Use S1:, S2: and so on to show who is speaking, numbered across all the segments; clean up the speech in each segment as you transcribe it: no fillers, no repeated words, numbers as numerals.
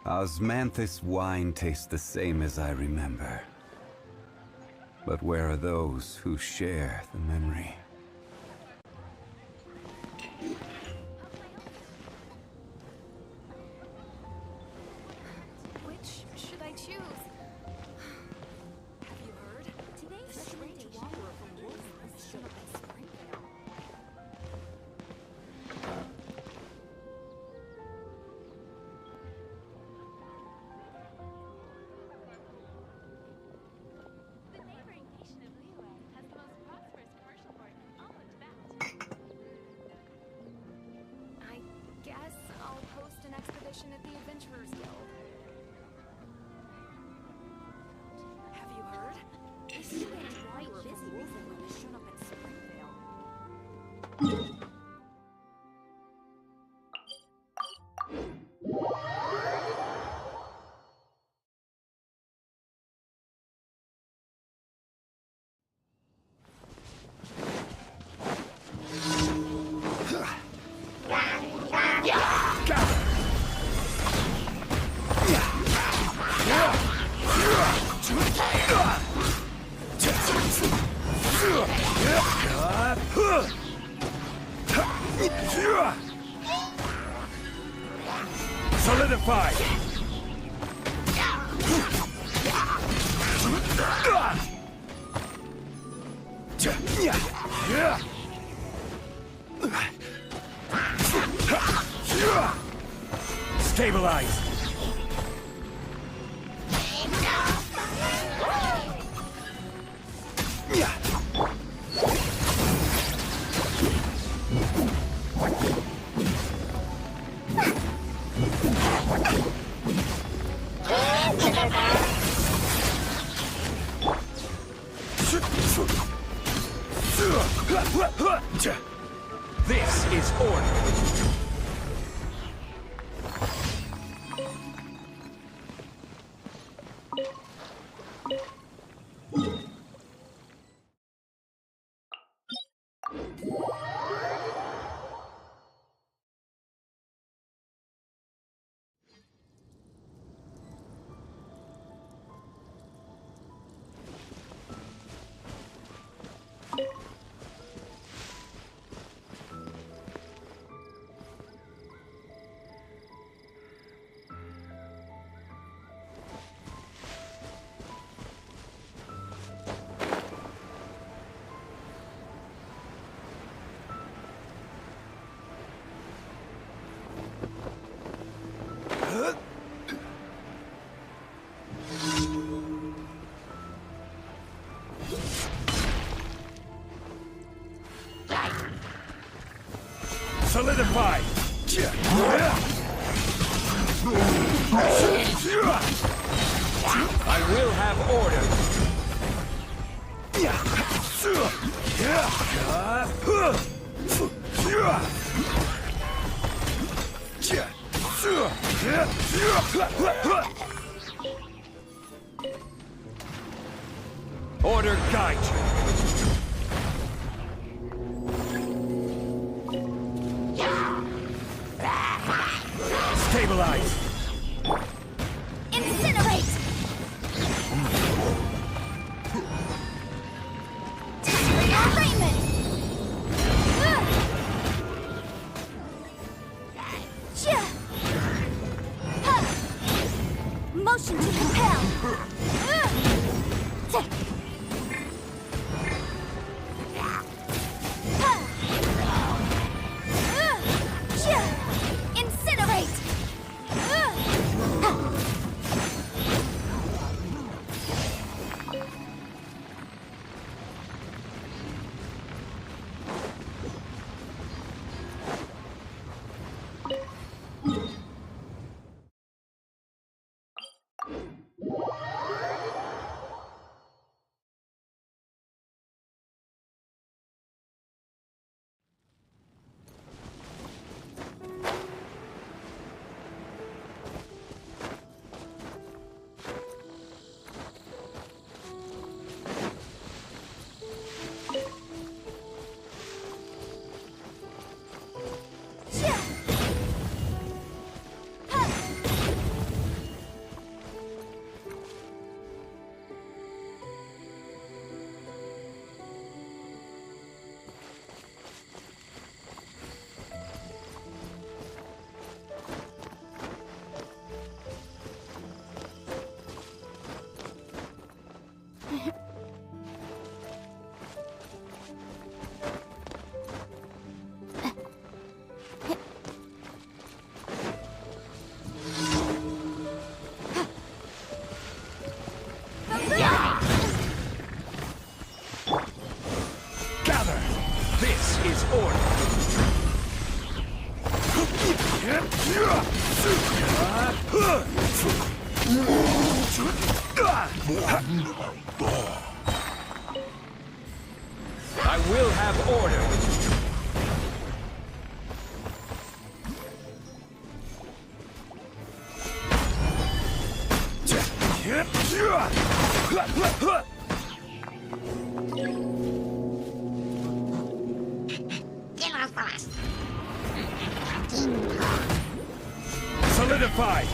S1: Osmanthus wine tastes the same as I remember. But where are those who share the memory?
S2: Which should I choose? Have you heard? Today's train to Walker from Wolf's should have been Springvale.
S3: The neighboring nation of Liyue has the most prosperous commercial port in all of Tibet.
S2: I guess I'll host an expedition at the Adventurers Guild. Have you heard? This is quite busy when they shown up in Springvale.
S4: Solidified! Stabilize! This is order. Solidified! I will have order! Order guide you! Stabilize!
S2: Incinerate! Arraignment! Motion to compel! Incinerate!
S4: I will have order. Solidified.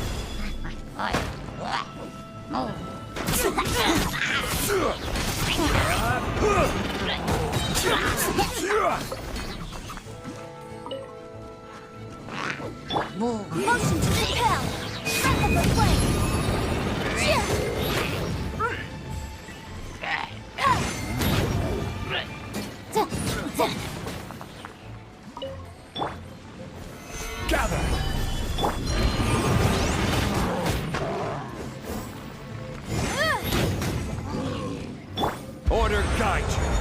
S2: Motion to repel! Strike of the flame!
S4: Gather. Order guide you.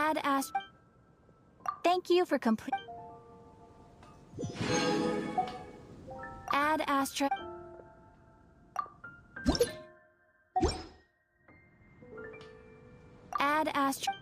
S2: Add Ast. Thank you for complete. Add Astra. Add Astra.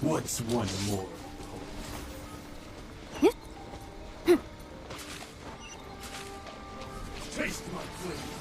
S4: What's one more? Taste my flavor.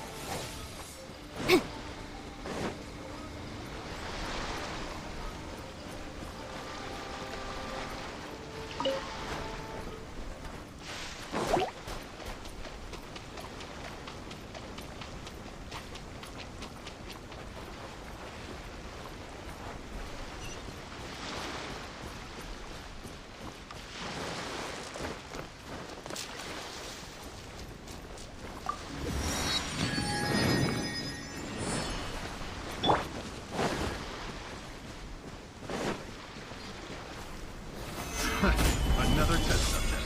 S4: Another test subject.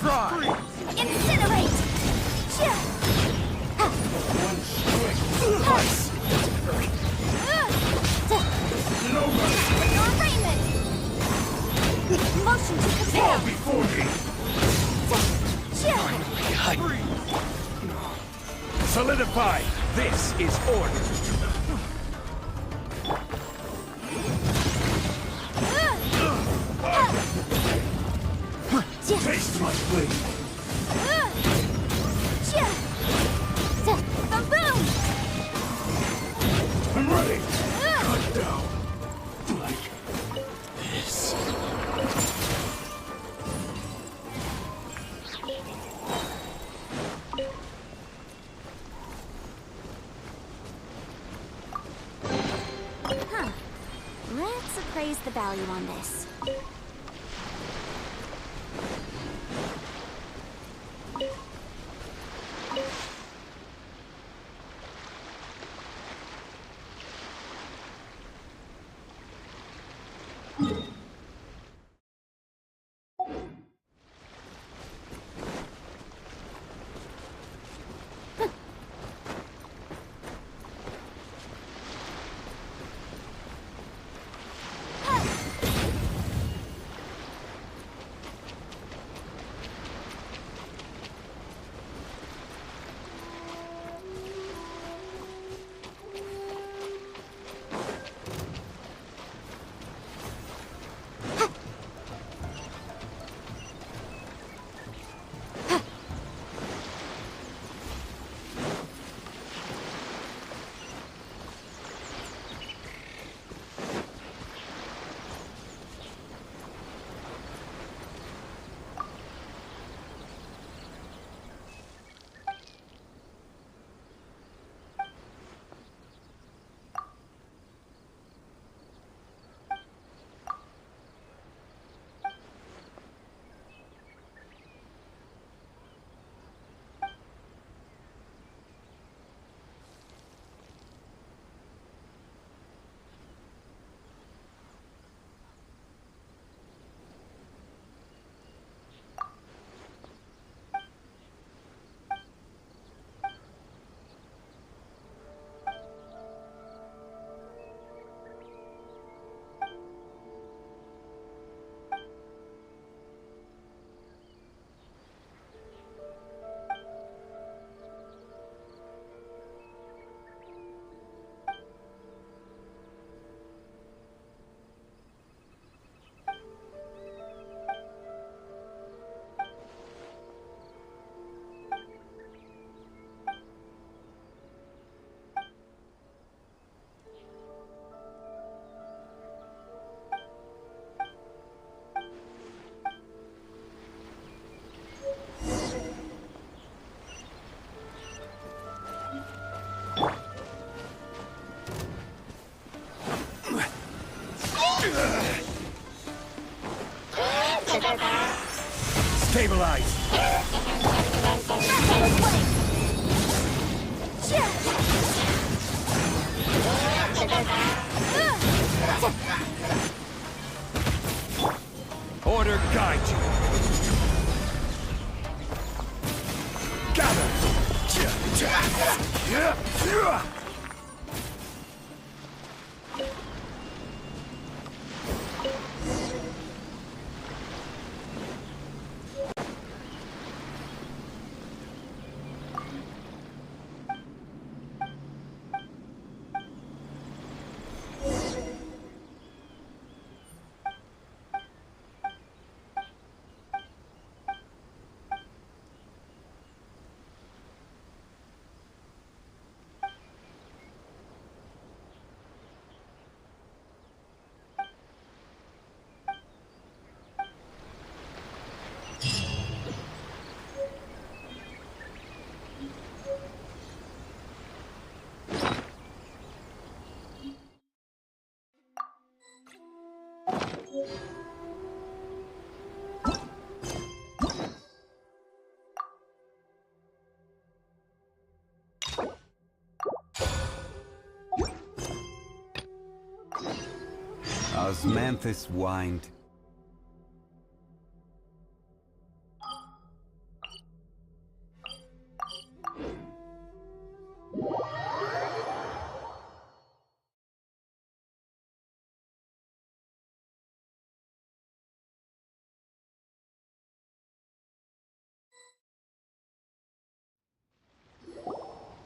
S4: Fry!
S2: Incinerate!
S4: One strike. Ice! No mercy!
S2: Your arraignment! Motion to
S4: Fall
S2: prepare!
S4: before me! Solidify! This is order! Taste my blade!
S2: Boom!
S4: I'm ready! Cut down! Like this.
S2: Huh. Let's appraise the value on this.
S4: Order guide you. Gather.
S1: Osmanthus whined.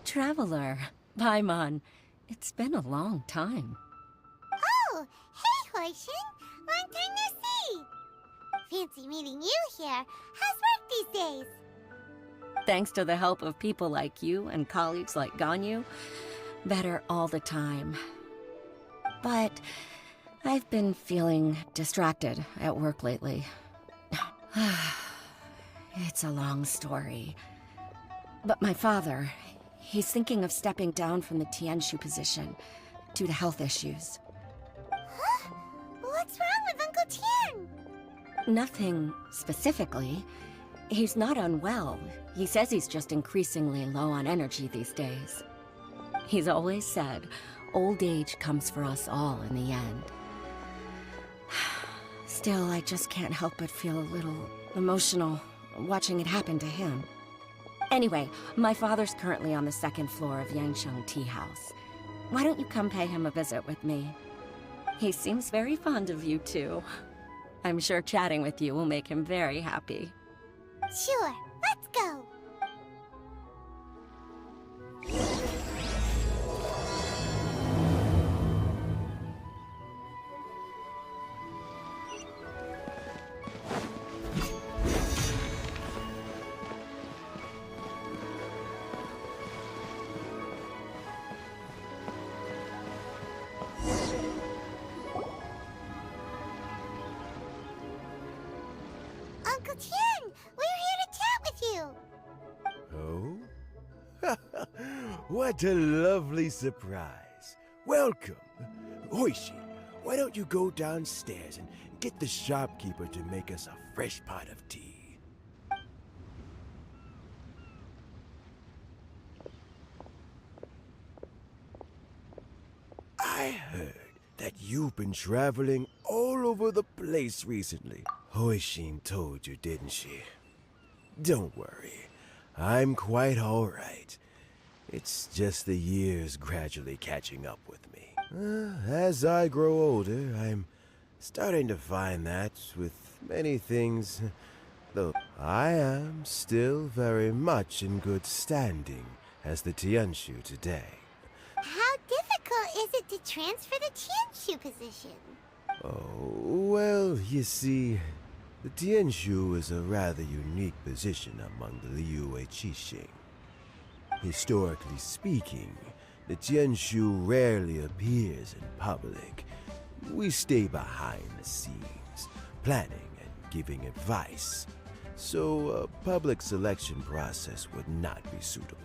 S5: Traveler, Paimon, it's been a long time.
S6: Oh, hey, Hoishin! Long time no see! Fancy meeting you here. How's work these days?
S5: Thanks to the help of people like you and colleagues like Ganyu, better all the time. But I've been feeling distracted at work lately. It's a long story. But my father, he's thinking of stepping down from the Tianshu position due to health issues.
S6: Huh? What's wrong with Uncle Tian?
S5: Nothing specifically. He's not unwell. He says he's just increasingly low on energy these days. He's always said, old age comes for us all in the end. Still, I just can't help but feel a little emotional watching it happen to him. Anyway, my father's currently on the second floor of Yangsheng Tea House. Why don't you come pay him a visit with me? He seems very fond of you, too. I'm sure chatting with you will make him very happy.
S6: Sure, let's go. Uncle Tian, we're here to chat with you.
S7: Oh? What a lovely surprise. Welcome. Hoishi, why don't you go downstairs and get the shopkeeper to make us a fresh pot of tea? I heard that you've been traveling all over the place recently. Hoishin told you, didn't she? Don't worry. I'm quite all right. It's just the years gradually catching up with me. As I grow older, I'm starting to find that with many things, though I am still very much in good standing as the Tianshu today.
S6: How difficult is it to transfer the Tianshu position?
S7: Oh, well, you see, the Tianshu is a rather unique position among the Liyue Qixing. Historically speaking, the Tianshu rarely appears in public. We stay behind the scenes, planning and giving advice, so a public selection process would not be suitable.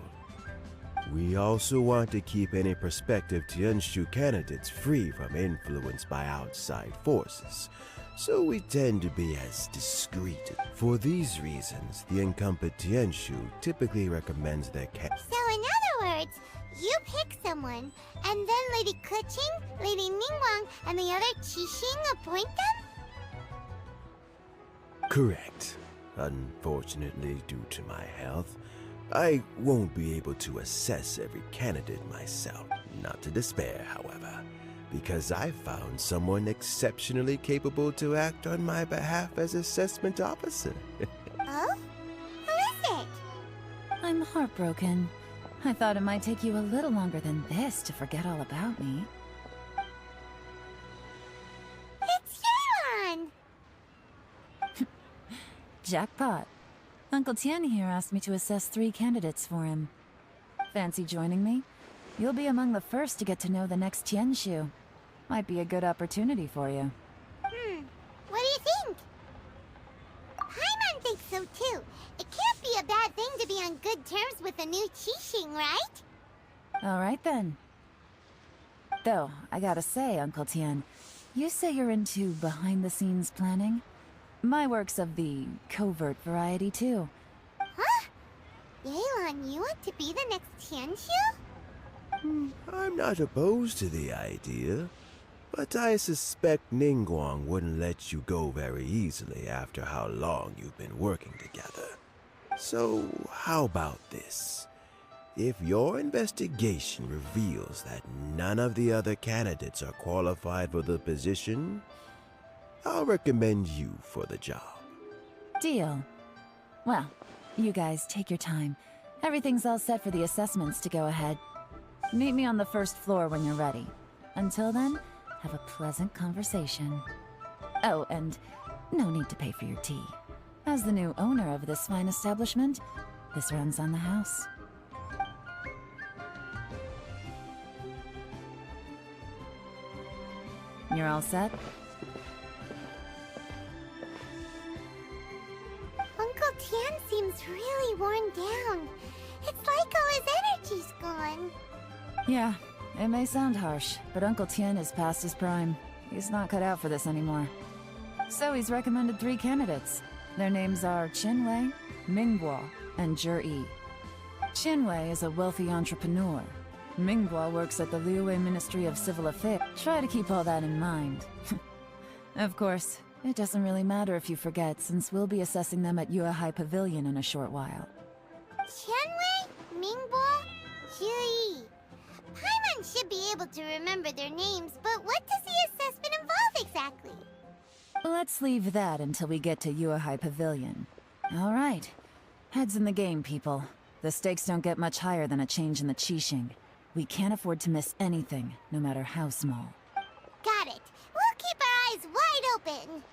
S7: We also want to keep any prospective Tianshu candidates free from influence by outside forces, so we tend to be as discreet. For these reasons, the incumbent Tianshu typically recommends their
S6: So in other words, you pick someone, and then Lady Keqing, Lady Ningguang, and the other Qixing appoint them?
S7: Correct. Unfortunately, due to my health, I won't be able to assess every candidate myself. Not to despair, however, because I found someone exceptionally capable to act on my behalf as assessment officer.
S6: Oh? Who is it?
S8: I'm heartbroken. I thought it might take you a little longer than this to forget all about me.
S6: It's Yelan!
S8: Jackpot. Uncle Tian here asked me to assess 3 candidates for him. Fancy joining me? You'll be among the first to get to know the next Tianshu. Might be a good opportunity for you.
S6: What do you think? Paimon thinks so too. It can't be a bad thing to be on good terms with the new Qixing, right?
S8: Alright then. Though, I gotta say, Uncle Tian, you say you're into behind-the-scenes planning? My work's of the covert variety too.
S6: Huh? Yelan, you want to be the next Tianshu?
S7: I'm not opposed to the idea, but I suspect Ningguang wouldn't let you go very easily after how long you've been working together. So, how about this? If your investigation reveals that none of the other candidates are qualified for the position, I'll recommend you for the job.
S8: Deal. Well, you guys take your time. Everything's all set for the assessments to go ahead. Meet me on the first floor when you're ready. Until then, have a pleasant conversation. Oh, and no need to pay for your tea. As the new owner of this fine establishment, this runs on the house. You're all set?
S6: Uncle Tian seems really worn down. It's like all his energy's gone.
S8: Yeah, it may sound harsh, but Uncle Tian is past his prime. He's not cut out for this anymore. So he's recommended 3 candidates. Their names are Qinwei, Mingguo, and Zhi. Qinwei is a wealthy entrepreneur. Mingguo works at the Liyue Ministry of Civil Affairs. Try to keep all that in mind. Of course, it doesn't really matter if you forget, since we'll be assessing them at UPI Pavilion in a short while.
S6: Qianwei, Mingbo, Zhi. Paimon should be able to remember their names, but what does the assessment involve exactly?
S8: Let's leave that until we get to UPI Pavilion. All right. Heads in the game, people. The stakes don't get much higher than a change in the Qixing. We can't afford to miss anything, no matter how small.
S6: Got it. We'll keep our eyes wide open.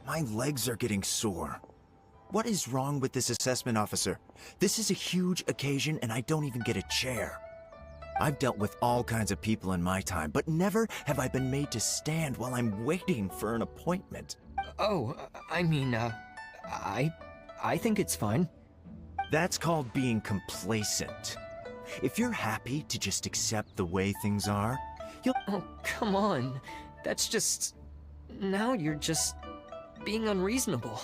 S9: My legs are getting sore. What is wrong with this assessment officer? This is a huge occasion and I don't even get a chair. I've dealt with all kinds of people in my time, but never have I been made to stand while I'm waiting for an appointment.
S10: Oh, I mean, I think it's fine.
S9: That's called being complacent. If you're happy to just accept the way things are, you'll—
S10: Oh, come on. That's just... Now you're just being unreasonable.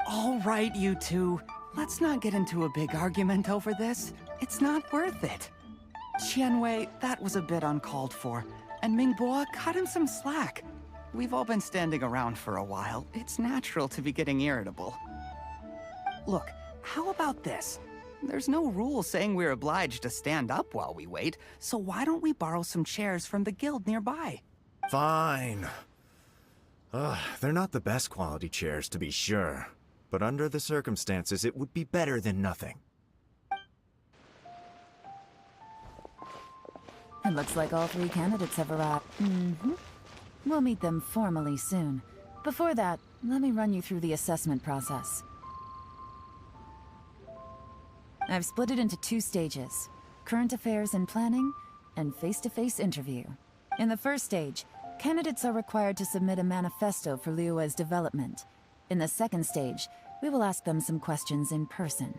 S11: All right, you two. Let's not get into a big argument over this. It's not worth it. Qianwei, that was a bit uncalled for. And Mingbo, cut him some slack. We've all been standing around for a while. It's natural to be getting irritable. Look, how about this? There's no rule saying we're obliged to stand up while we wait, so why don't we borrow some chairs from the guild nearby?
S9: Fine. They're not the best quality chairs, to be sure. But under the circumstances, it would be better than nothing.
S8: It looks like all 3 candidates have arrived. We'll meet them formally soon. Before that, let me run you through the assessment process. I've split it into 2 stages: current affairs and planning, and face-to-face interview. In the first stage, candidates are required to submit a manifesto for Liyue's development. In the second stage, we will ask them some questions in person.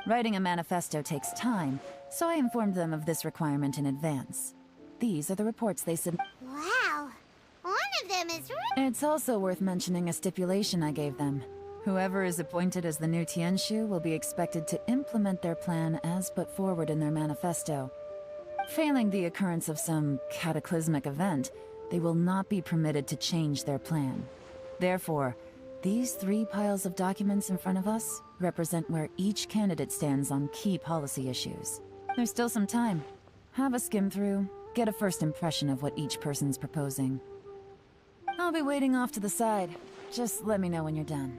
S8: Writing a manifesto takes time, so I informed them of this requirement in advance. These are the reports they submit.
S6: Wow. One of them is
S8: It's also worth mentioning a stipulation I gave them. Whoever is appointed as the new Tianshu will be expected to implement their plan as put forward in their manifesto. Failing the occurrence of some cataclysmic event, they will not be permitted to change their plan. Therefore, these 3 piles of documents in front of us represent where each candidate stands on key policy issues. There's still some time. Have a skim through, get a first impression of what each person's proposing. I'll be waiting off to the side. Just let me know when you're done.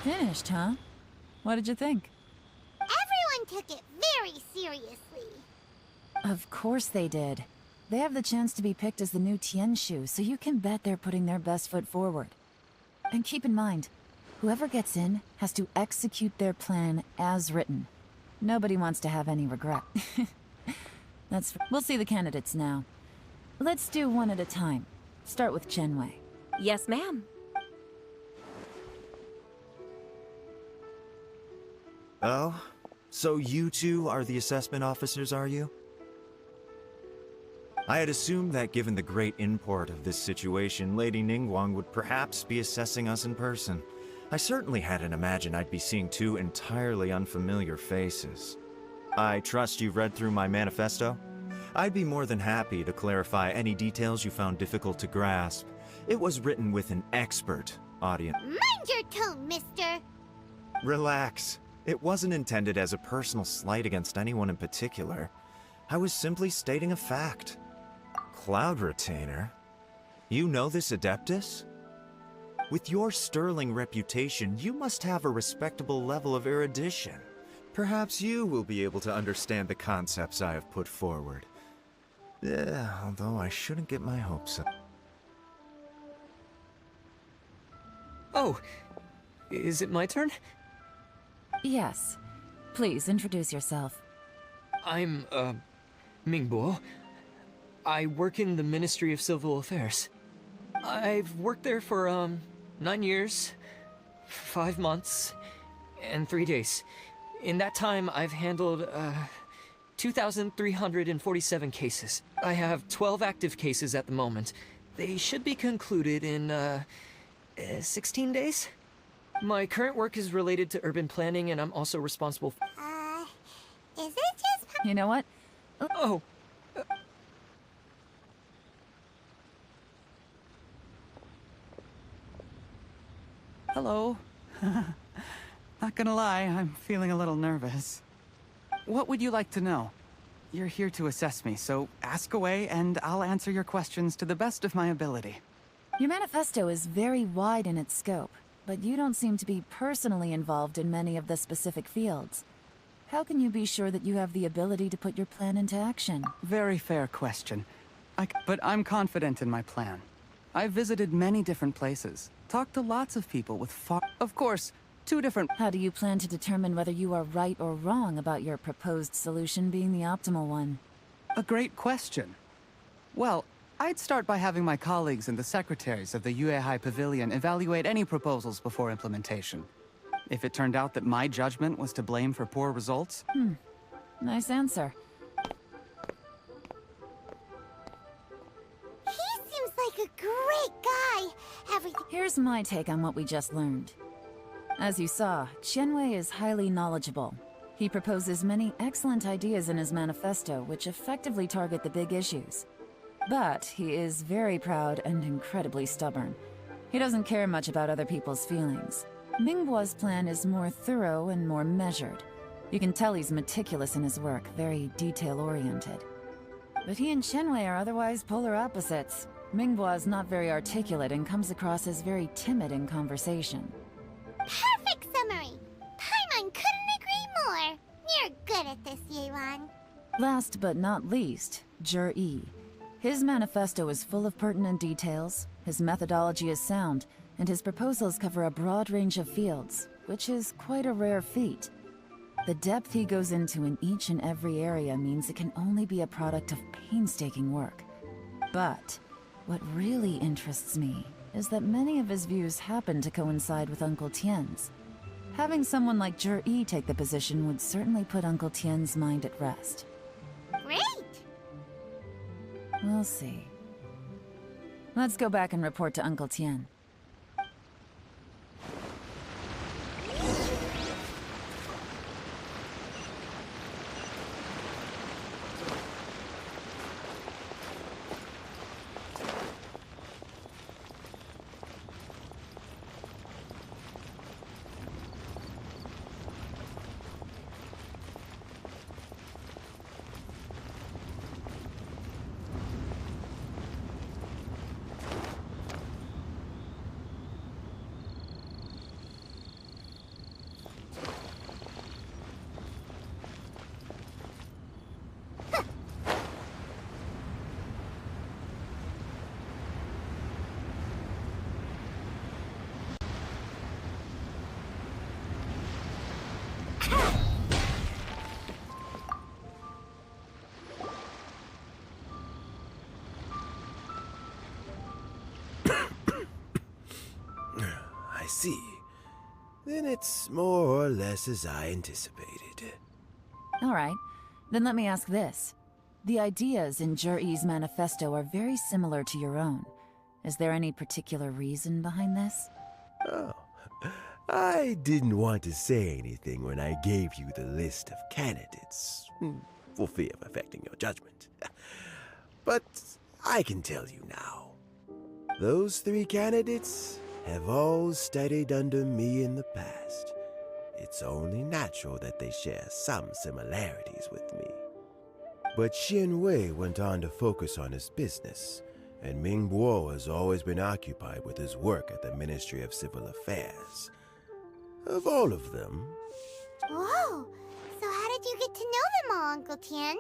S8: Finished, huh? What did you think?
S6: Everyone took it very seriously.
S8: Of course they did. They have the chance to be picked as the new Tianshu, so you can bet they're putting their best foot forward. And keep in mind, whoever gets in has to execute their plan as written. Nobody wants to have any regret. We'll see the candidates now. Let's do one at a time. Start with Chenwei.
S5: Yes, ma'am.
S9: Oh? So you 2 are the assessment officers, are you? I had assumed that given the great import of this situation, Lady Ningguang would perhaps be assessing us in person. I certainly hadn't imagined I'd be seeing 2 entirely unfamiliar faces. I trust you've read through my manifesto? I'd be more than happy to clarify any details you found difficult to grasp. It was written with an expert audience.
S6: Mind your tone, mister.
S9: Relax. It wasn't intended as a personal slight against anyone in particular. I was simply stating a fact. Cloud Retainer? You know this Adeptus? With your sterling reputation, you must have a respectable level of erudition. Perhaps you will be able to understand the concepts I have put forward. Yeah, although I shouldn't get my hopes up.
S10: Oh, is it my turn?
S8: Yes. Please, introduce yourself.
S10: I'm, Mingbo. I work in the Ministry of Civil Affairs. I've worked there for, 9 years, 5 months, and 3 days. In that time, I've handled, 2,347 cases. I have 12 active cases at the moment. They should be concluded in, 16 days? My current work is related to urban planning, and I'm also responsible for...
S6: Is it just...
S8: You know what?
S10: Oh.
S11: Hello. Not gonna lie, I'm feeling a little nervous. What would you like to know? You're here to assess me, so ask away and I'll answer your questions to the best of my ability.
S8: Your manifesto is very wide in its scope, but you don't seem to be personally involved in many of the specific fields. How can you be sure that you have the ability to put your plan into action?
S11: Very fair question. But I'm confident in my plan. I've visited many different places, talked to lots of people with Of course, 2 different...
S8: How do you plan to determine whether you are right or wrong about your proposed solution being the optimal one?
S11: A great question. Well, I'd start by having my colleagues and the secretaries of the UPI Pavilion evaluate any proposals before implementation. If it turned out that my judgment was to blame for poor results...
S8: Nice answer.
S6: He seems like a great guy. Everything...
S8: Here's my take on what we just learned. As you saw, Qianwei is highly knowledgeable. He proposes many excellent ideas in his manifesto which effectively target the big issues. But he is very proud and incredibly stubborn. He doesn't care much about other people's feelings. Mingbo's plan is more thorough and more measured. You can tell he's meticulous in his work, very detail-oriented. But he and Qianwei are otherwise polar opposites. Mingbo is not very articulate and comes across as very timid in conversation.
S6: Perfect summary! Paimon couldn't agree more! You're good at this, Yewan.
S8: Last but not least, Yi. His manifesto is full of pertinent details, his methodology is sound, and his proposals cover a broad range of fields, which is quite a rare feat. The depth he goes into in each and every area means it can only be a product of painstaking work. But what really interests me is that many of his views happen to coincide with Uncle Tien's. Having someone like Yi take the position would certainly put Uncle Tien's mind at rest.
S6: Great!
S8: We'll see. Let's go back and report to Uncle Tien.
S7: I see. Then it's more or less as I anticipated.
S8: All right, then let me ask this. The ideas in Yi's manifesto are very similar to your own. Is there any particular reason behind this?
S7: Oh, I didn't want to say anything when I gave you the list of candidates, for fear of affecting your judgment. But I can tell you now. Those 3 candidates have all studied under me in the past. It's only natural that they share some similarities with me. But Qianwei went on to focus on his business, and Mingbo has always been occupied with his work at the Ministry of Civil Affairs. Of all of them...
S6: Whoa! So how did you get to know them all, Uncle Tien?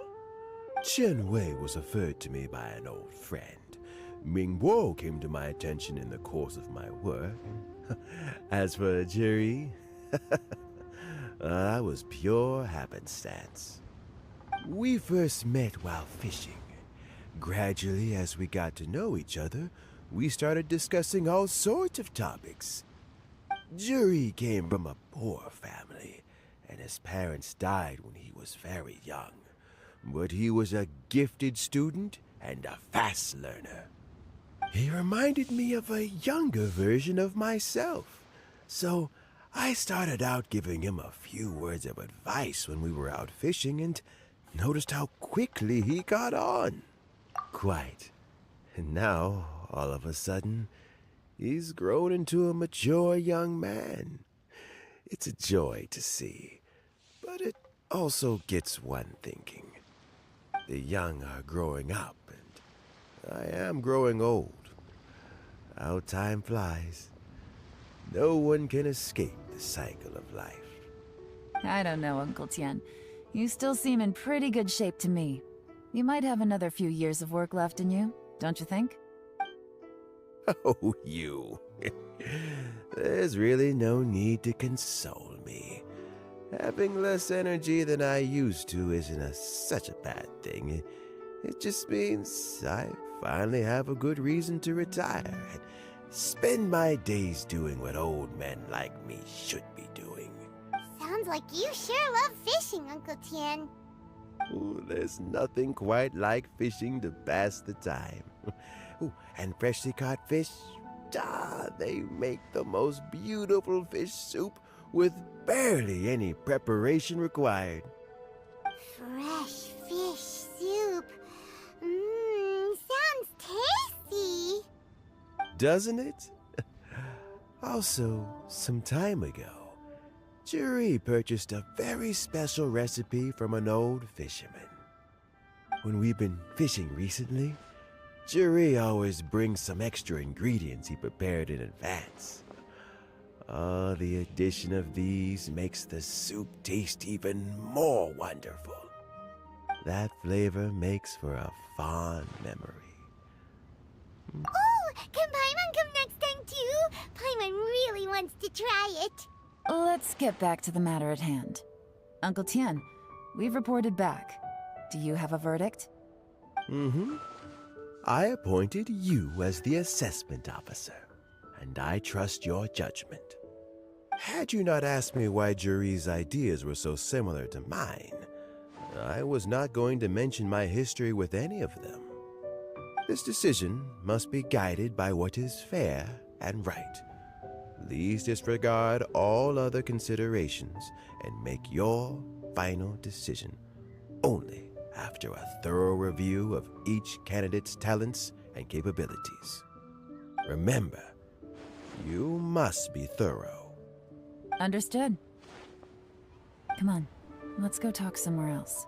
S7: Qianwei was referred to me by an old friend. Mingbo came to my attention in the course of my work. As for Yi, that was pure happenstance. We first met while fishing. Gradually, as we got to know each other, we started discussing all sorts of topics. Yi came from a poor family, and his parents died when he was very young. But he was a gifted student and a fast learner. He reminded me of a younger version of myself, so I started out giving him a few words of advice when we were out fishing and noticed how quickly he got on. Quite. And now, all of a sudden, he's grown into a mature young man. It's a joy to see, but it also gets one thinking. The young are growing up, and I am growing old. How time flies. No one can escape the cycle of life.
S8: I don't know, Uncle Tien. You still seem in pretty good shape to me. You might have another few years of work left in you, don't you think?
S7: Oh, you. There's really no need to console me. Having less energy than I used to isn't such a bad thing. It just means I finally have a good reason to retire and spend my days doing what old men like me should be doing.
S6: Sounds like you sure love fishing, Uncle Tien.
S7: Ooh, there's nothing quite like fishing to pass the time. Ooh, and freshly caught fish, they make the most beautiful fish soup with barely any preparation required.
S6: Fresh fish soup. Sounds tasty.
S7: Doesn't it? Also, some time ago, Juri purchased a very special recipe from an old fisherman. When we've been fishing recently, Juri always brings some extra ingredients he prepared in advance. The addition of these makes the soup taste even more wonderful. That flavor makes for a fond memory.
S6: Oh, can Paimon come next time too? Paimon really wants to try it.
S8: Let's get back to the matter at hand. Uncle Tien, we've reported back. Do you have a verdict?
S7: I appointed you as the assessment officer, and I trust your judgment. Had you not asked me why Juri's ideas were so similar to mine, I was not going to mention my history with any of them. This decision must be guided by what is fair and right. Please disregard all other considerations and make your final decision only after a thorough review of each candidate's talents and capabilities. Remember, you must be thorough.
S8: Understood. Come on, let's go talk somewhere else.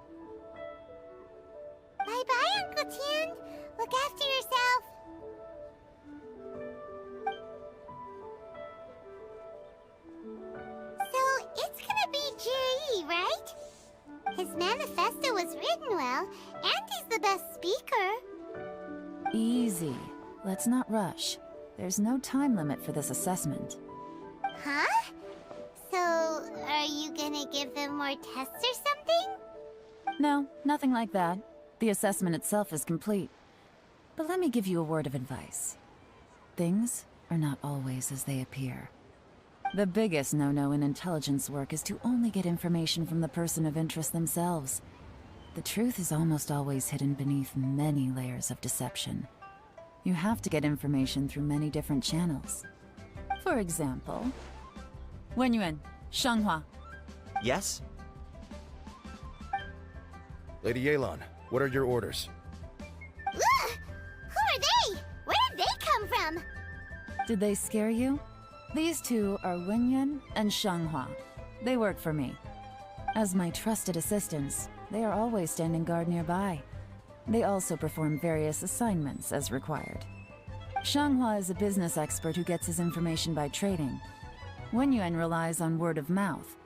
S6: Bye-bye, Uncle Tien. Look after yourself. So, it's gonna be Juri, right? His manifesto was written well, and he's the best speaker.
S8: Easy. Let's not rush. There's no time limit for this assessment.
S6: Huh? So, are you gonna give them more tests or something?
S8: No, nothing like that. The assessment itself is complete. But let me give you a word of advice. Things are not always as they appear. The biggest no-no in intelligence work is to only get information from the person of interest themselves. The truth is almost always hidden beneath many layers of deception. You have to get information through many different channels. For example, Wenyuan, Shanghua.
S9: Yes?
S12: Lady Yelan, what are your orders?
S6: Ugh! Who are they? Where did they come from?
S8: Did they scare you? These two are Wenyuan and Shanghua. They work for me. As my trusted assistants, they are always standing guard nearby. They also perform various assignments as required. Shanghua is a business expert who gets his information by trading. Wenyuan relies on word of mouth.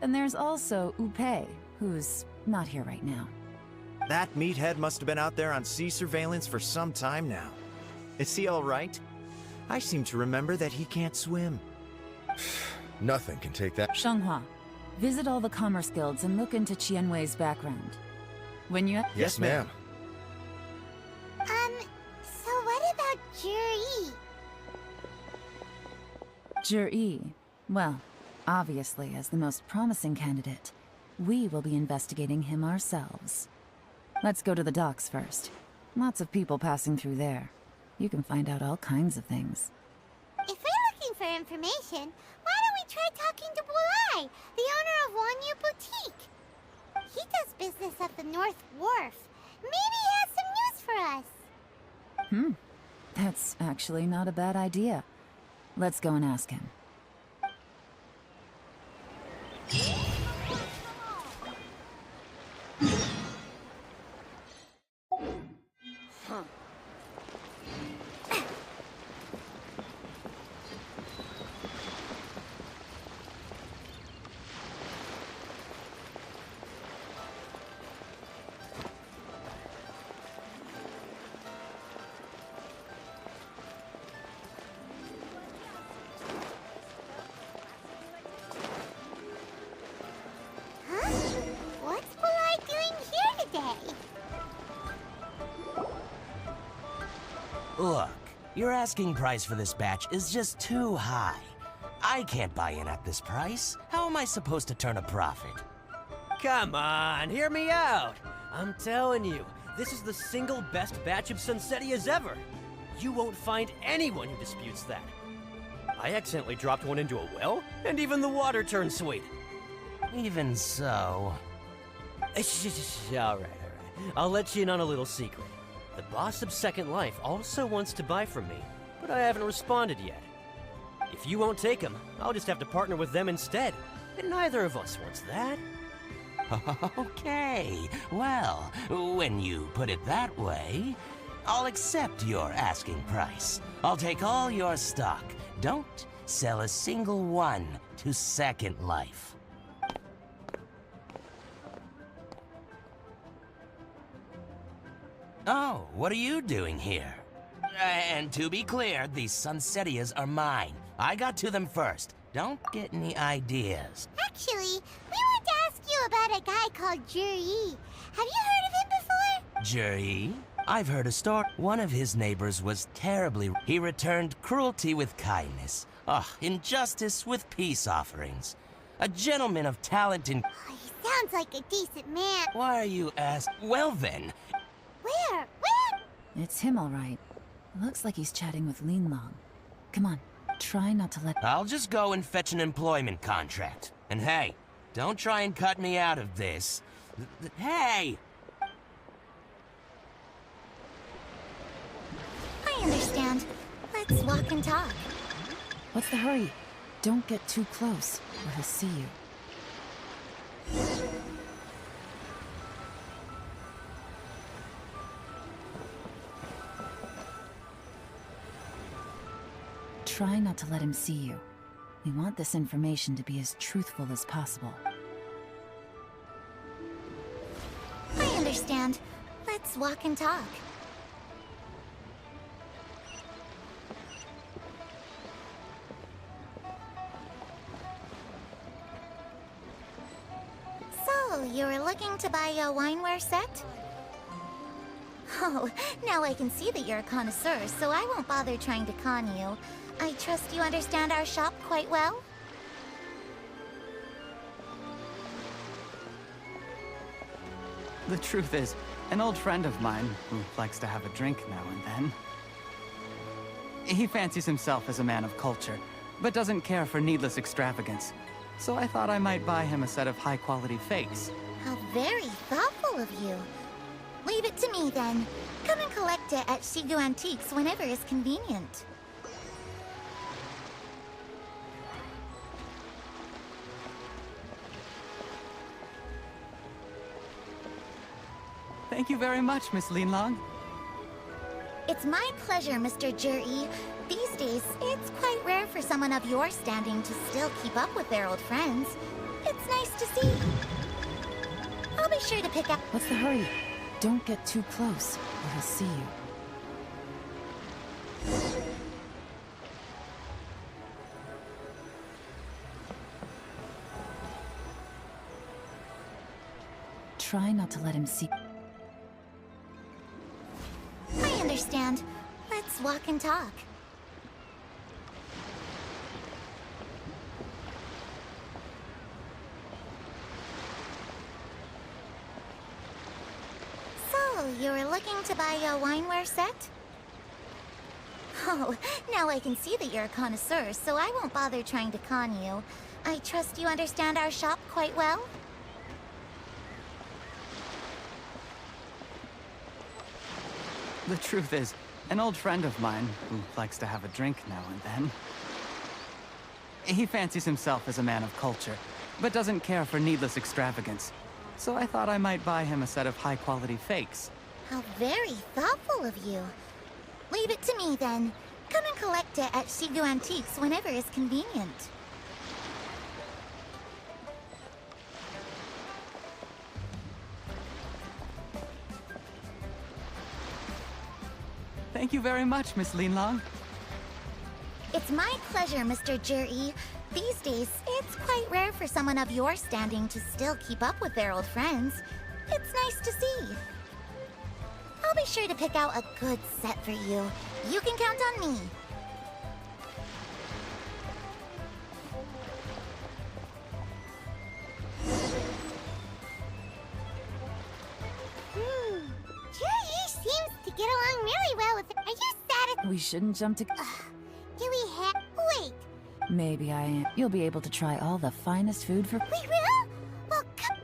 S8: And there's also UPI, who's not here right now.
S9: That meathead must have been out there on sea surveillance for some time now. Is he all right? I seem to remember that he can't swim.
S12: Nothing can take that.
S8: Shanghua, visit all the commerce guilds and look into Qianwei's background. Wenyuan?
S12: Yes, ma'am.
S6: So what about Juri?
S8: Juri. Well, obviously, as the most promising candidate, we will be investigating him ourselves. Let's go to the docks first. Lots of people passing through there. You can find out all kinds of things.
S6: If we're looking for information, why don't we try talking to Bulai, the owner of Wanyu Boutique? He does business at the North Wharf. Maybe he has some news for us.
S8: That's actually not a bad idea. Let's go and ask him.
S13: Look, your asking price for this batch is just too high. I can't buy in at this price. How am I supposed to turn a profit?
S14: Come on, hear me out. I'm telling you, this is the single best batch of Sunsettias ever. You won't find anyone who disputes that. I accidentally dropped one into a well, and even the water turned sweet.
S13: Even so...
S14: All right. I'll let you in on a little secret. The boss of Second Life also wants to buy from me, but I haven't responded yet. If you won't take him, I'll just have to partner with them instead, and neither of us wants that.
S13: Okay, well, when you put it that way, I'll accept your asking price. I'll take all your stock. Don't sell a single one to Second Life. Oh, what are you doing here? And to be clear, these Sunsettias are mine. I got to them first. Don't get any ideas.
S6: Actually, we want to ask you about a guy called Juri. Have you heard of him before?
S13: Juri? I've heard a story. One of his neighbors was terribly... He returned cruelty with kindness. Injustice with peace offerings. A gentleman of talent and...
S6: Oh, he sounds like a decent man.
S13: Why are you Well then...
S6: Where?
S8: It's him, all right. Looks like he's chatting with Lin Long. Come on, try not to let...
S13: I'll just go and fetch an employment contract. And hey, don't try and cut me out of this. Hey!
S6: I understand. Let's walk and talk.
S8: What's the hurry? Don't get too close, or he'll see you. Try not to let him see you. We want this information to be as truthful as possible.
S6: I understand. Let's walk and talk. So, you were looking to buy a wineware set? Oh, now I can see that you're a connoisseur, so I won't bother trying to con you. I trust you understand our shop quite well?
S11: The truth is, an old friend of mine, who likes to have a drink now and then, he fancies himself as a man of culture, but doesn't care for needless extravagance. So I thought I might buy him a set of high-quality fakes.
S6: How very thoughtful of you. Leave it to me, then. Come and collect it at Shigu Antiques whenever is convenient.
S11: Thank you very much, Miss Lin Long.
S6: It's my pleasure, Mr. Juri. These days, it's quite rare for someone of your standing to still keep up with their old friends. It's nice to see. I'll be sure to pick up...
S8: What's the hurry? Don't get too close, or he'll see you. Try not to let him see...
S6: I understand. Let's walk and talk. So, you were looking to buy a wineware set? Oh, now I can see that you're a connoisseur, so I won't bother trying to con you. I trust you understand our shop quite well?
S11: The truth is, an old friend of mine, who likes to have a drink now and then, he fancies himself as a man of culture, but doesn't care for needless extravagance. So I thought I might buy him a set of high-quality fakes.
S6: How very thoughtful of you. Leave it to me, then. Come and collect it at Shigu Antiques whenever is convenient.
S11: Thank you very much, Miss Lin Long.
S6: It's my pleasure, Mr. Juri. These days, it's quite rare for someone of your standing to still keep up with their old friends. It's nice to see. I'll be sure to pick out a good set for you. You can count on me. Jerry seems to get along really well with it. Are you satisfied?
S8: We shouldn't jump to...
S6: Do we have... Wait.
S8: Maybe I am. You'll be able to try all the finest food for...
S6: We will? Well, come...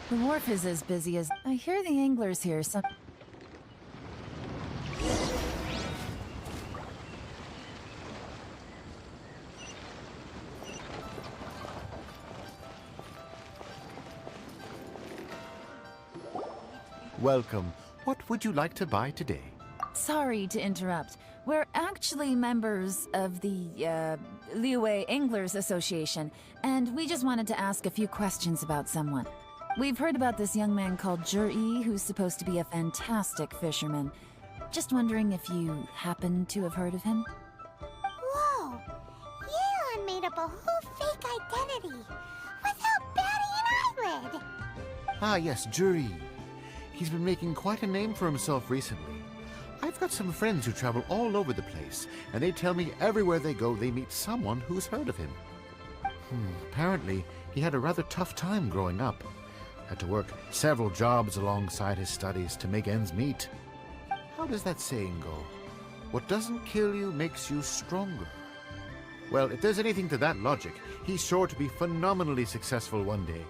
S8: The wharf is as busy as... I hear the anglers here, so...
S15: Welcome. What would you like to buy today?
S8: Sorry to interrupt. We're actually members of the, Liyue Anglers Association, and we just wanted to ask a few questions about someone. We've heard about this young man called Zhi, who's supposed to be a fantastic fisherman. Just wondering if you happen to have heard of him?
S6: Whoa! Yeon made up a whole fake identity without batting an eyelid!
S15: Ah, yes, Zhi. He's been making quite a name for himself recently. I've got some friends who travel all over the place, and they tell me everywhere they go they meet someone who's heard of him. Apparently, he had a rather tough time growing up. Had to work several jobs alongside his studies to make ends meet. How does that saying go? What doesn't kill you makes you stronger. Well, if there's anything to that logic, he's sure to be phenomenally successful one day.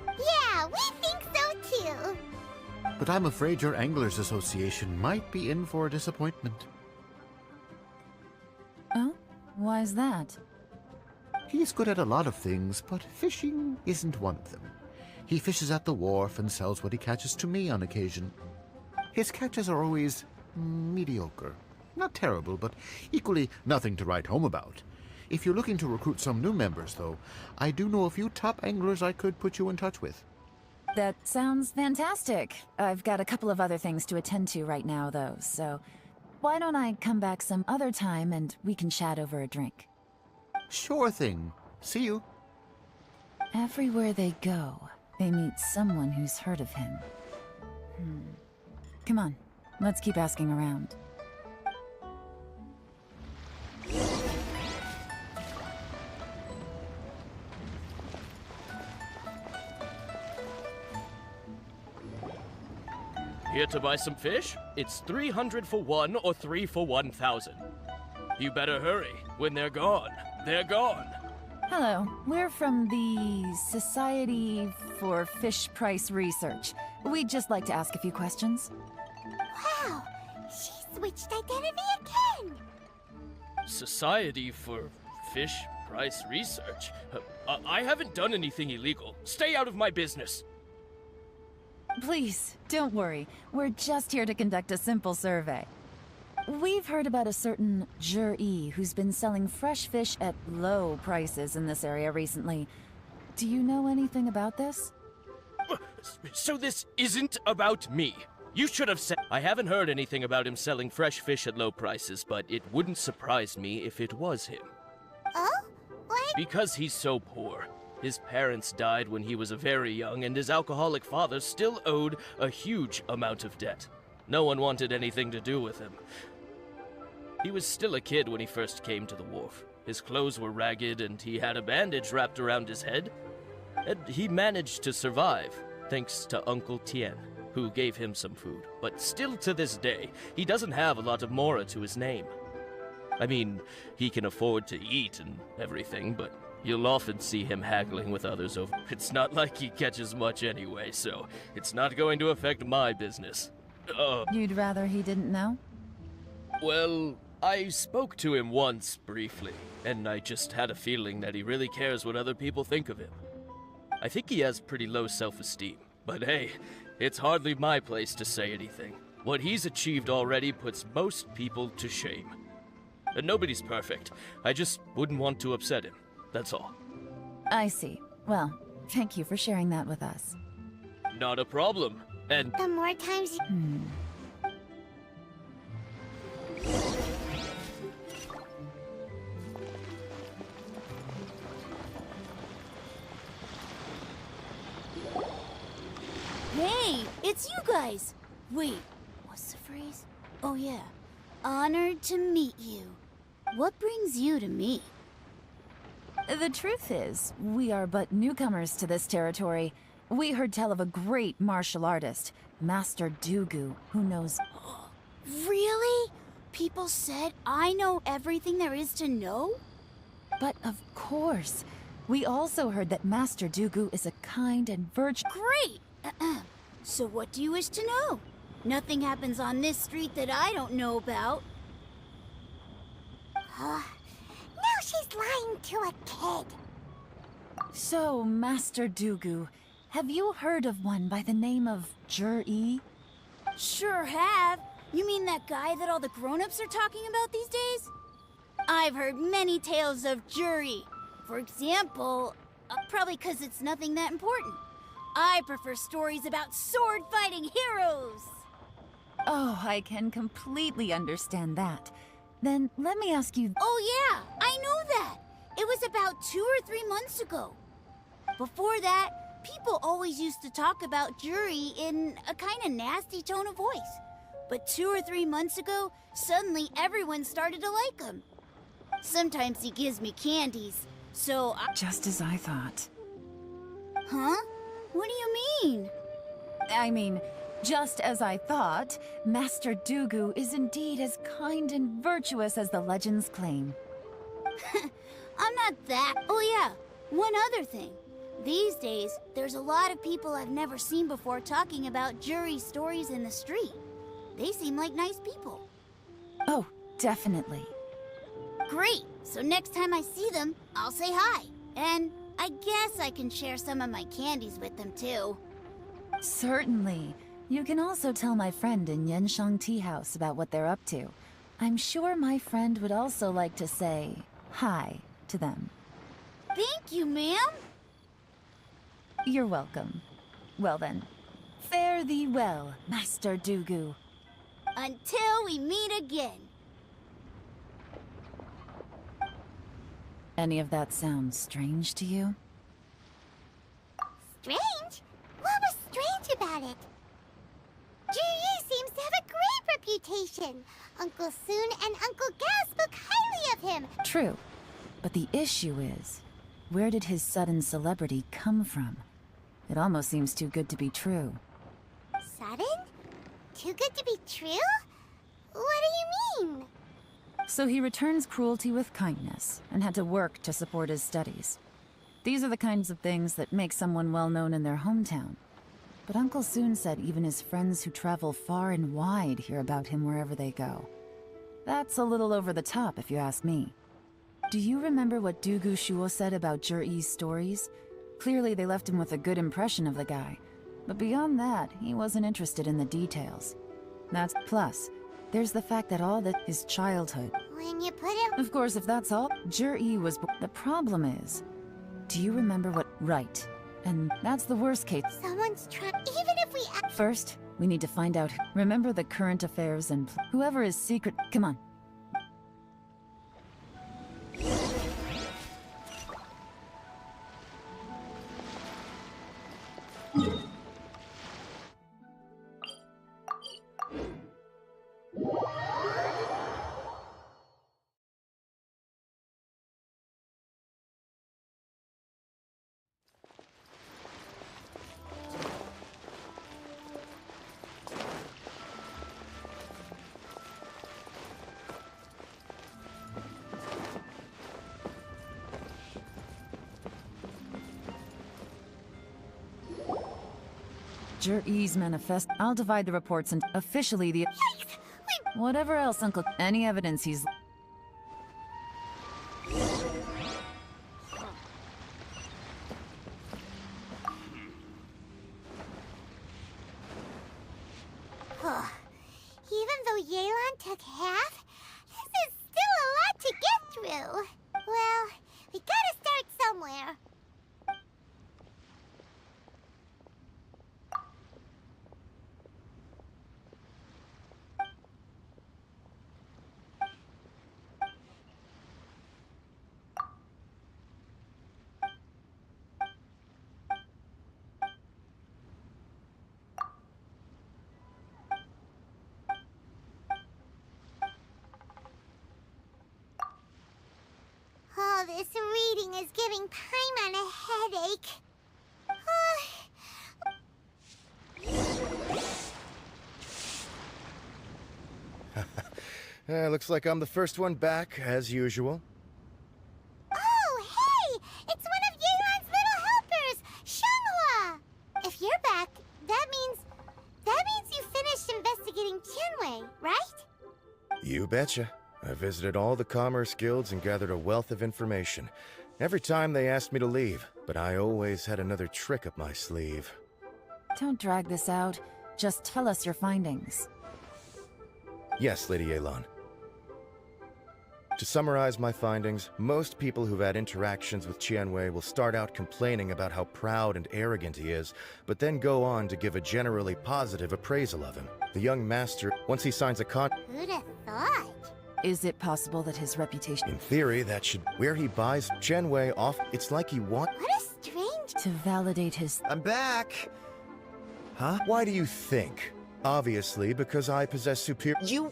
S6: Yeah, we think so too!
S15: But I'm afraid your Anglers Association might be in for a disappointment.
S8: Oh? Why's that?
S15: He's good at a lot of things, but fishing isn't one of them. He fishes at the wharf and sells what he catches to me on occasion. His catches are always mediocre. Not terrible, but equally nothing to write home about. If you're looking to recruit some new members, though, I do know a few top anglers I could put you in touch with.
S8: That sounds fantastic. I've got a couple of other things to attend to right now, though, so... Why don't I come back some other time and we can chat over a drink?
S15: Sure thing. See you.
S8: Everywhere they go, they meet someone who's heard of him. Come on, let's keep asking around.
S16: Here to buy some fish? It's 300 for one or 3 for 1,000. You better hurry. When they're gone, they're gone.
S8: Hello, we're from the Society for Fish Price Research. We'd just like to ask a few questions.
S6: Wow! She switched identity again!
S16: Society for Fish Price Research? I haven't done anything illegal. Stay out of my business.
S8: Please, don't worry. We're just here to conduct a simple survey. We've heard about a certain Zhi who's been selling fresh fish at low prices in this area recently. Do you know anything about this?
S16: So this isn't about me. You should have said... I haven't heard anything about him selling fresh fish at low prices, but it wouldn't surprise me if it was him.
S6: Oh? What?
S16: Because he's so poor. His parents died when he was very young, and his alcoholic father still owed a huge amount of debt. No one wanted anything to do with him. He was still a kid when he first came to the wharf. His clothes were ragged, and he had a bandage wrapped around his head. And he managed to survive, thanks to Uncle Tien, who gave him some food, but still to this day, he doesn't have a lot of mora to his name. I mean, he can afford to eat and everything, but you'll often see him haggling with others over. It's not like he catches much anyway, so it's not going to affect my business.
S8: You'd rather he didn't know?
S16: Well, I spoke to him once briefly, and I just had a feeling that he really cares what other people think of him. I think he has pretty low self-esteem, but hey, it's hardly my place to say anything. What he's achieved already puts most people to shame. And nobody's perfect. I just wouldn't want to upset him. That's all.
S8: I see. Well, thank you for sharing that with us.
S16: Not a problem. And
S6: the more times you...
S17: Hey, it's you guys! Wait, what's the phrase? Oh yeah, honored to meet you. What brings you to me?
S8: The truth is, we are but newcomers to this territory. We heard tell of a great martial artist, Master Dugu, who knows...
S17: Really? People said I know everything there is to know?
S8: But of course. We also heard that Master Dugu is a kind and virtuous...
S17: Great! So what do you wish to know? Nothing happens on this street that I don't know about.
S6: Now she's lying to a kid.
S8: So, Master Dugu, have you heard of one by the name of Jur-E?
S17: Sure have. You mean that guy that all the grown-ups are talking about these days? I've heard many tales of Jur-E. For example, probably because it's nothing that important. I prefer stories about sword-fighting heroes!
S8: Oh, I can completely understand that. Then let me ask you...
S17: Oh yeah, I know that! It was about 2 or 3 months ago. Before that, people always used to talk about Jur-E in a kind of nasty tone of voice. But 2 or 3 months ago, suddenly everyone started to like him. Sometimes he gives me candies, so I...
S8: Just as I thought.
S17: Huh? What do you mean?
S8: I mean, just as I thought, Master Dugu is indeed as kind and virtuous as the legends claim.
S17: I'm not that... Oh yeah, one other thing. These days, there's a lot of people I've never seen before talking about Jur-E stories in the street. They seem like nice people.
S8: Oh, definitely.
S17: Great! So next time I see them, I'll say hi. And I guess I can share some of my candies with them too.
S8: Certainly. You can also tell my friend in Genshin Tea House about what they're up to. I'm sure my friend would also like to say hi to them.
S17: Thank you, ma'am!
S8: You're welcome. Well then, fare thee well, Master Dugu.
S17: Until we meet again.
S8: Any of that sound strange to you?
S6: Strange? What was strange about it? Jur-E seems to have a great reputation. Uncle Soon and Uncle Gal spoke highly of him.
S8: True. But the issue is, where did his sudden celebrity come from? It almost seems too good to be true.
S6: Sudden? Too good to be true? What do you mean?
S8: So he returns cruelty with kindness, and had to work to support his studies. These are the kinds of things that make someone well known in their hometown. But Uncle Soon said even his friends who travel far and wide hear about him wherever they go. That's a little over the top, if you ask me. Do you remember what Dugu Shuo said about Jur-E's stories? Clearly they left him with a good impression of the guy. But beyond that, he wasn't interested in the details. That's plus. There's the fact that all that his childhood.
S6: When you put him...
S8: Of course, if that's all, Jur-E was... The problem is, do you remember what... Right. And that's the worst case.
S6: Someone's trying... Even if we...
S8: First, we need to find out... Remember the current affairs and... Whoever is secret... Come on. Jur-E's manifest. I'll divide the reports and officially the... Whatever else, Uncle... Any evidence he's...
S6: Even though Yelan took half, this is still a lot to get through. Well, we gotta start somewhere. Oh, this reading is giving Paimon a headache.
S12: Looks like I'm the first one back, as usual.
S6: Oh, hey! It's one of Yelan's little helpers, Shanghua! If you're back, that means you finished investigating Tianwei, right?
S12: You betcha. I visited all the commerce guilds and gathered a wealth of information. Every time they asked me to leave, but I always had another trick up my sleeve.
S8: Don't drag this out. Just tell us your findings.
S12: Yes, Lady Yelan. To summarize my findings, most people who've had interactions with Tianwei will start out complaining about how proud and arrogant he is, but then go on to give a generally positive appraisal of him. The young master, once he signs a
S6: Who'd have thought?
S8: Is it possible that his reputation...
S12: In theory, that should... Where he buys Tianwei off, it's like he
S6: What a strange...
S8: To validate his...
S9: I'm back! Huh?
S12: Why do you think? Obviously, because I possess superior...
S9: You...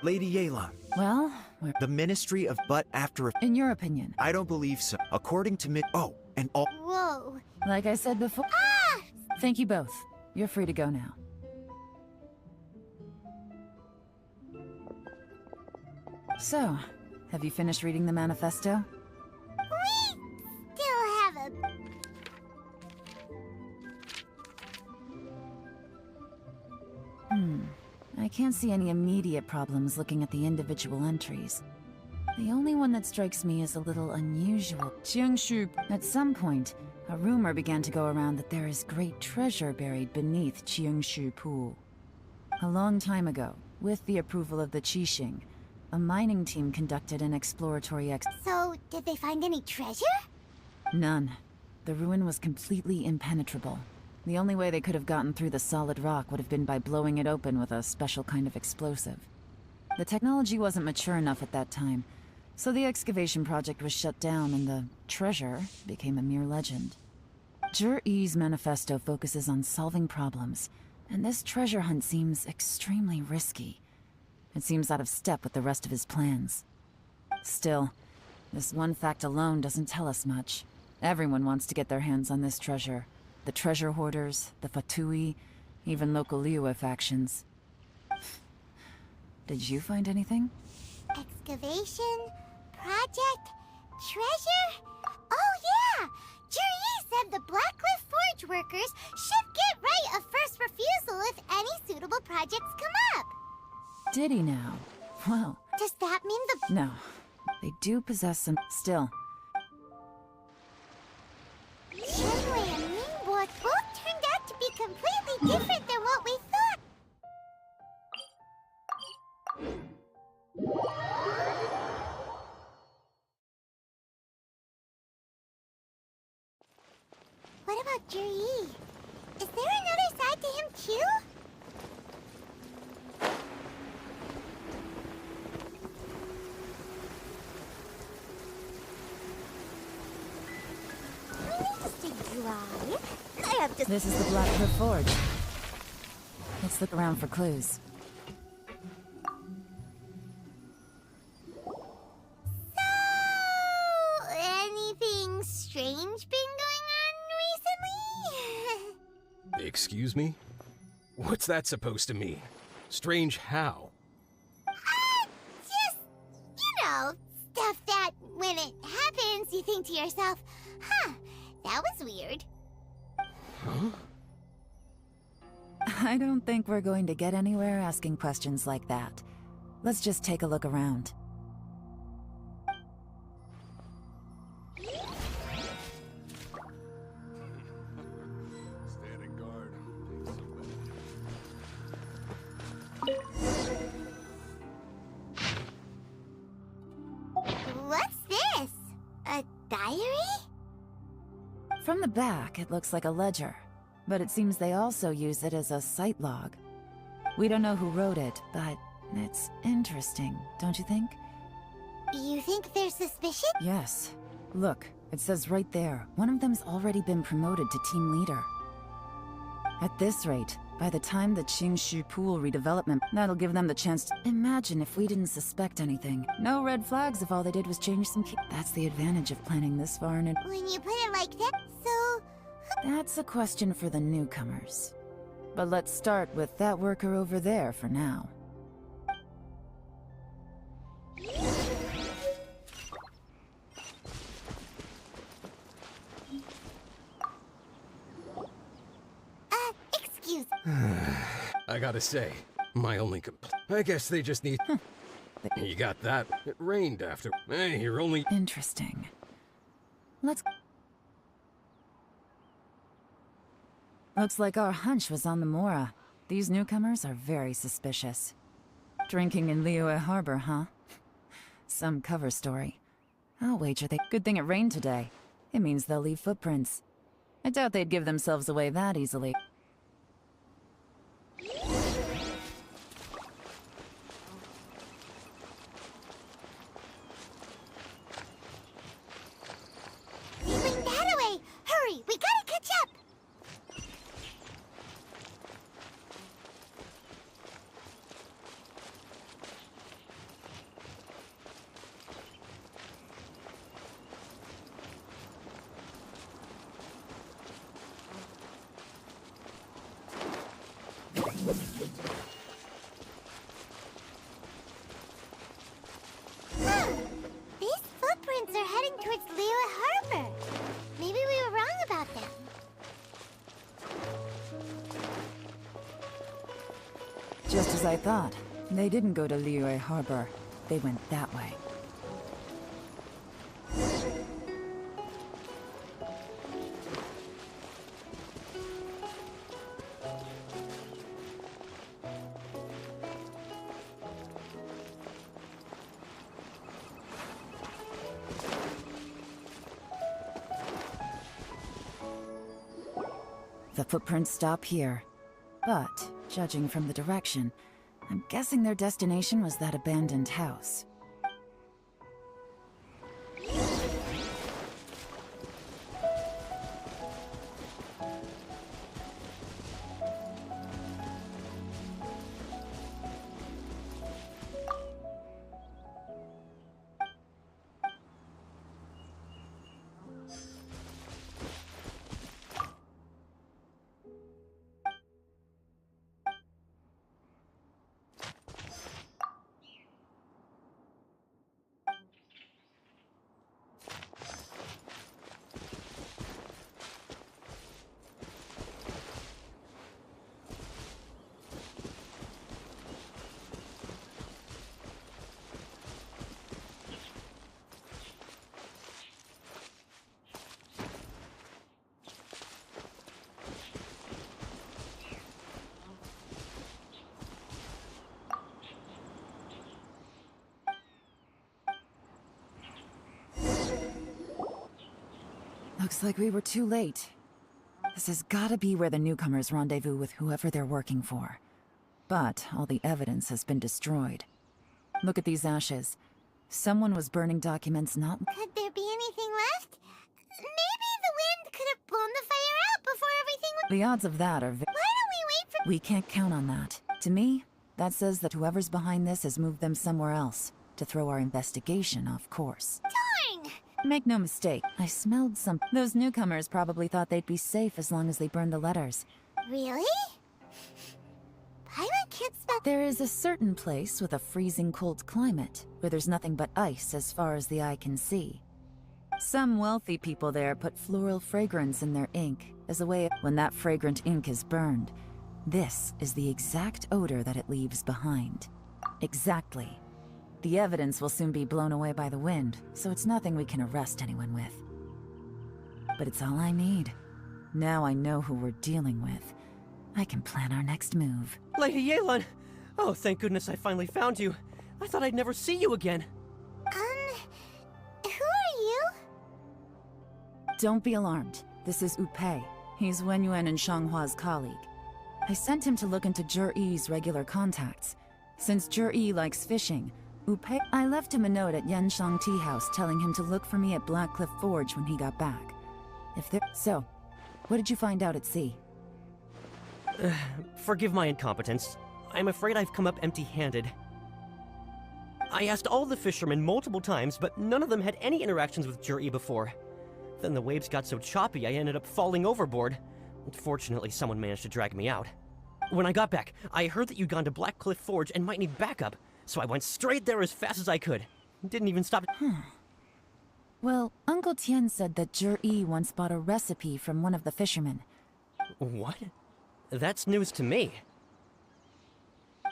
S9: Lady Yelan.
S8: Well,
S9: The Ministry of But after...
S8: In your opinion?
S9: I don't believe so. According to Oh, and all...
S6: Whoa.
S8: Like I said before...
S6: Ah!
S8: Thank you both. You're free to go now. So, have you finished reading the manifesto?
S6: We still have a...
S8: I can't see any immediate problems looking at the individual entries. The only one that strikes me as a little unusual. Qiangshu. At some point, a rumor began to go around that there is great treasure buried beneath Qiangshu Pool. A long time ago, with the approval of the Qixing, a mining team conducted an exploratory
S6: So, did they find any treasure?
S8: None. The ruin was completely impenetrable. The only way they could have gotten through the solid rock would have been by blowing it open with a special kind of explosive. The technology wasn't mature enough at that time, so the excavation project was shut down and the treasure became a mere legend. Jur-E's manifesto focuses on solving problems, and this treasure hunt seems extremely risky. It seems out of step with the rest of his plans. Still, this one fact alone doesn't tell us much. Everyone wants to get their hands on this treasure. The treasure hoarders, the Fatui, even local Liyue factions. Did you find anything?
S6: Excavation? Project? Treasure? Oh yeah! Jur-E said the Blackcliff Forge workers should get right of first refusal if any suitable projects come up.
S8: Did he now? Well...
S6: Does that mean the...
S8: No. They do possess some... Still.
S6: Tianwei and Ningbo both turned out to be completely different than what we thought. What about Jur-E? Is there another side to him too? We need to stay dry. I have to...
S8: This is the Blackcliff Forge. Let's look around for clues.
S6: So, anything strange been going on recently?
S4: Excuse me? What's that supposed to mean? Strange how?
S6: Just, stuff that when it happens, you think to yourself, huh, that was weird.
S4: Huh?
S8: I don't think we're going to get anywhere asking questions like that. Let's just take a look around.
S15: Standing guard.
S6: What's this? A diary?
S8: From the back, it looks like a ledger, but it seems they also use it as a site log. We don't know who wrote it, but it's interesting, don't you think?
S6: You think they're suspicious?
S8: Yes. Look, it says right there, one of them's already been promoted to team leader. At this rate, by the time the Qingshu Pool redevelopment, that'll give them the chance to— Imagine if we didn't suspect anything. No red flags if all they did was change some key. That's the advantage of planning this far in advance.
S6: When you put it like that, so...
S8: That's a question for the newcomers. But let's start with that worker over there for now.
S6: Excuse.
S4: I gotta say, my only I guess they just need... You got that. It rained after. Hey, you're only...
S8: Interesting. Let's... Looks like our hunch was on the Mora. These newcomers are very suspicious. Drinking in Liyue Harbor, huh? Some cover story. I'll wager they... Good thing it rained today. It means they'll leave footprints. I doubt they'd give themselves away that easily.
S6: Bring that away! Hurry, we gotta catch up! These footprints are heading towards Liyue Harbor. Maybe we were wrong about them.
S8: Just as I thought. They didn't go to Liyue Harbor. They went that way. The footprints stop here. But, judging from the direction, I'm guessing their destination was that abandoned house. Looks like we were too late. This has gotta be where the newcomers rendezvous with whoever they're working for. But all the evidence has been destroyed. Look at these ashes. Someone was burning documents not—
S6: Could there be anything left? Maybe the wind could have blown the fire out before everything was...
S8: The odds of that are
S6: Why don't we wait for...
S8: We can't count on that. To me, that says that whoever's behind this has moved them somewhere else, to throw our investigation off course.
S6: Darn!
S8: Make no mistake, I smelled some— Those newcomers probably thought they'd be safe as long as they burned the letters.
S6: Really? Paimon can't smell...
S8: There is a certain place with a freezing cold climate, where there's nothing but ice as far as the eye can see. Some wealthy people there put floral fragrance in their ink, as a way of— When that fragrant ink is burned, This is the exact odor that it leaves behind. Exactly. The evidence will soon be blown away by the wind, so it's nothing we can arrest anyone with. But it's all I need. Now I know who we're dealing with. I can plan our next move.
S14: Lady Yelan! Oh, thank goodness I finally found you. I thought I'd never see you again.
S6: Who are you?
S8: Don't be alarmed. This is UPI. He's Wenyuan and Shanghua's colleague. I sent him to look into Zhiyi's regular contacts. Since Zhiyi likes fishing, I left him a note at Yanshang Tea House telling him to look for me at Blackcliff Forge when he got back. So, what did you find out at sea?
S14: Forgive my incompetence. I'm afraid I've come up empty-handed. I asked all the fishermen multiple times, but none of them had any interactions with Zhiyi before. Then the waves got so choppy I ended up falling overboard. Fortunately, someone managed to drag me out. When I got back, I heard that you'd gone to Blackcliff Forge and might need backup, so I went straight there as fast as I could. Didn't even stop.
S8: Well, Uncle Tian said that Zhiyi once bought a recipe from one of the fishermen.
S14: What? That's news to me.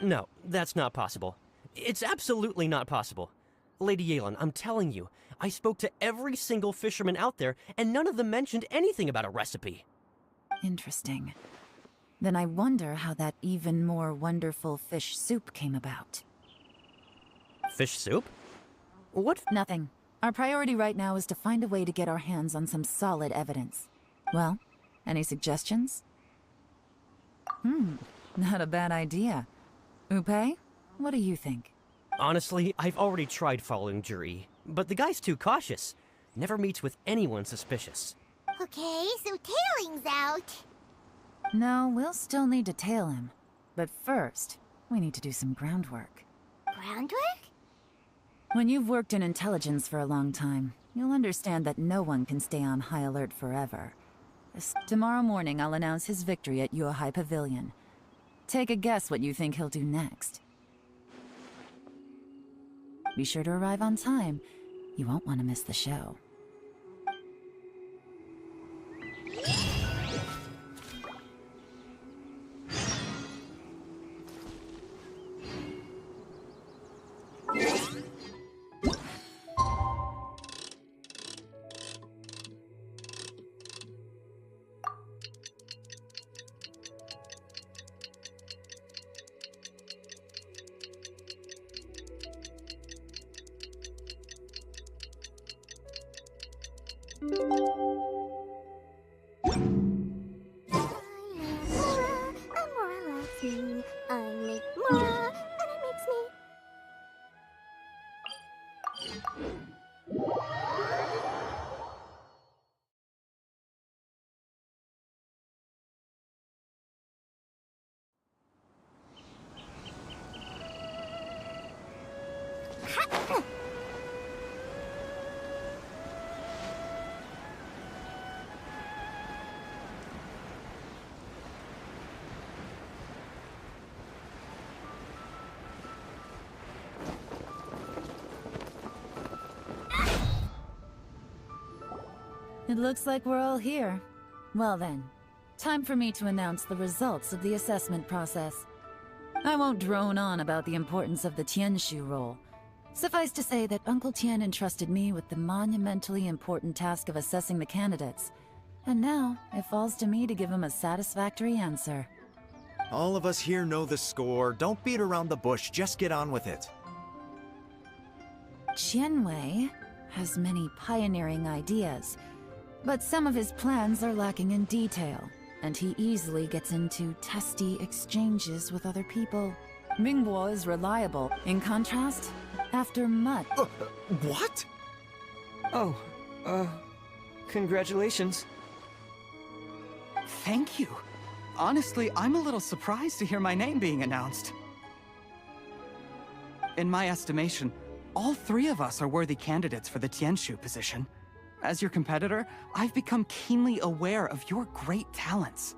S14: No, that's not possible. It's absolutely not possible. Lady Yelan, I'm telling you, I spoke to every single fisherman out there, and none of them mentioned anything about a recipe.
S8: Interesting. Then I wonder how that even more wonderful fish soup came about.
S14: Fish soup? What?
S8: Nothing. Our priority right now is to find a way to get our hands on some solid evidence. Well, any suggestions? Not a bad idea. UPI, what do you think?
S14: Honestly, I've already tried following Zhiyi, but the guy's too cautious. Never meets with anyone suspicious.
S6: Okay, so tailing's out.
S8: No, we'll still need to tail him. But first, we need to do some groundwork.
S6: Groundwork?
S8: When you've worked in intelligence for a long time, you'll understand that no one can stay on high alert forever. Tomorrow morning, I'll announce his victory at Yuehai Pavilion. Take a guess what you think he'll do next. Be sure to arrive on time. You won't want to miss the show. It looks like we're all here. Well then, time for me to announce the results of the assessment process. I won't drone on about the importance of the Tianshu role. Suffice to say that Uncle Tian entrusted me with the monumentally important task of assessing the candidates. And now, it falls to me to give him a satisfactory answer.
S9: All of us here know the score. Don't beat around the bush, just get on with it.
S8: Qianwei has many pioneering ideas, but some of his plans are lacking in detail, and he easily gets into testy exchanges with other people. Mingguo is reliable. In contrast, after much...
S9: What?
S10: Oh, congratulations.
S11: Thank you. Honestly, I'm a little surprised to hear my name being announced. In my estimation, all three of us are worthy candidates for the Tianshu position. As your competitor, I've become keenly aware of your great talents.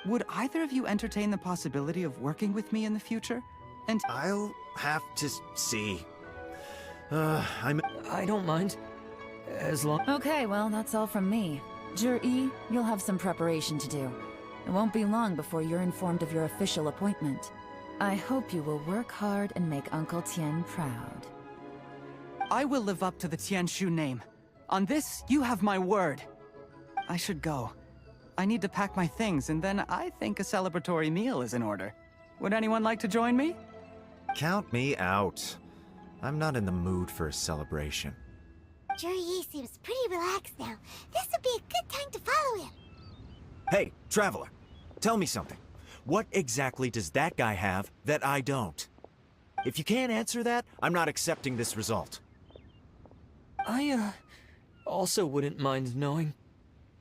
S11: Would either of you entertain the possibility of working with me in the future? And
S9: I'll have to see.
S10: I don't mind. As long...
S8: Okay, well, that's all from me. Zhiyi, you'll have some preparation to do. It won't be long before you're informed of your official appointment. I hope you will work hard and make Uncle Tien proud.
S11: I will live up to the Tianshu name. On this, you have my word. I should go. I need to pack my things, and then I think a celebratory meal is in order. Would anyone like to join me?
S9: Count me out. I'm not in the mood for a celebration.
S6: Juri seems pretty relaxed now. This would be a good time to follow him.
S9: Hey, Traveler, tell me something. What exactly does that guy have that I don't? If you can't answer that, I'm not accepting this result.
S10: I, also wouldn't mind knowing.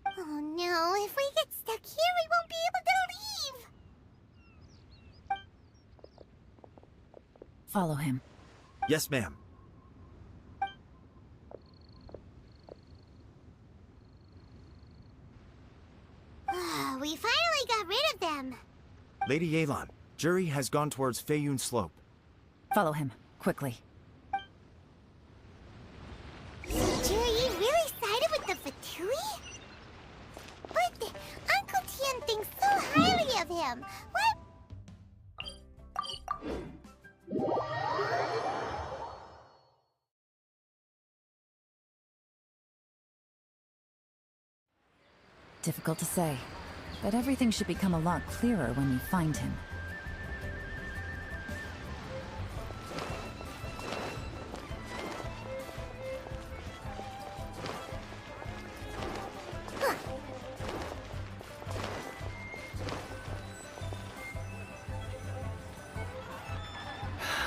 S6: Oh no, if we get stuck here, we won't be able to leave!
S8: Follow him.
S9: Yes, ma'am.
S6: We finally got rid of them.
S9: Lady Yelan, Juri has gone towards Feiyun Slope.
S8: Follow him, quickly.
S6: Juri really sided with the Fatui? But Uncle Tien thinks so highly of him. What?
S8: Difficult to say, but everything should become a lot clearer when you find him.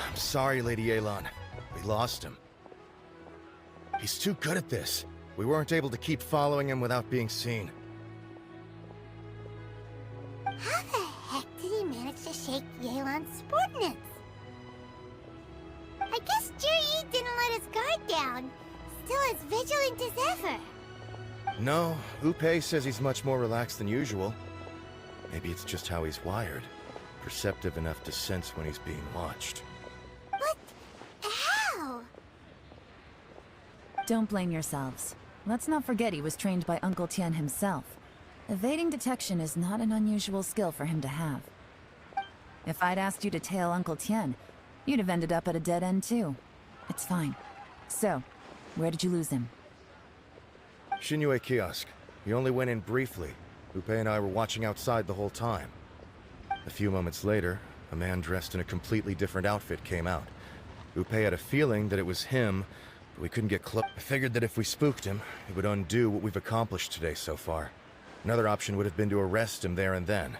S12: I'm sorry, Lady Yelan. We lost him. He's too good at this. We weren't able to keep following him without being seen.
S6: How the heck did he manage to shake Yelan's subordinates? I guess Juri didn't let his guard down. Still as vigilant as ever.
S12: No, UPI says he's much more relaxed than usual. Maybe it's just how he's wired. Perceptive enough to sense when he's being watched.
S6: But how?
S8: Don't blame yourselves. Let's not forget he was trained by Uncle Tien himself. Evading detection is not an unusual skill for him to have. If I'd asked you to tail Uncle Tien, you'd have ended up at a dead end too. It's fine. So, where did you lose him?
S12: Xinyue kiosk. He only went in briefly. UPI and I were watching outside the whole time. A few moments later, a man dressed in a completely different outfit came out. UPI had a feeling that it was him, but we couldn't get close. I figured that if we spooked him, it would undo what we've accomplished today so far. Another option would have been to arrest him there and then.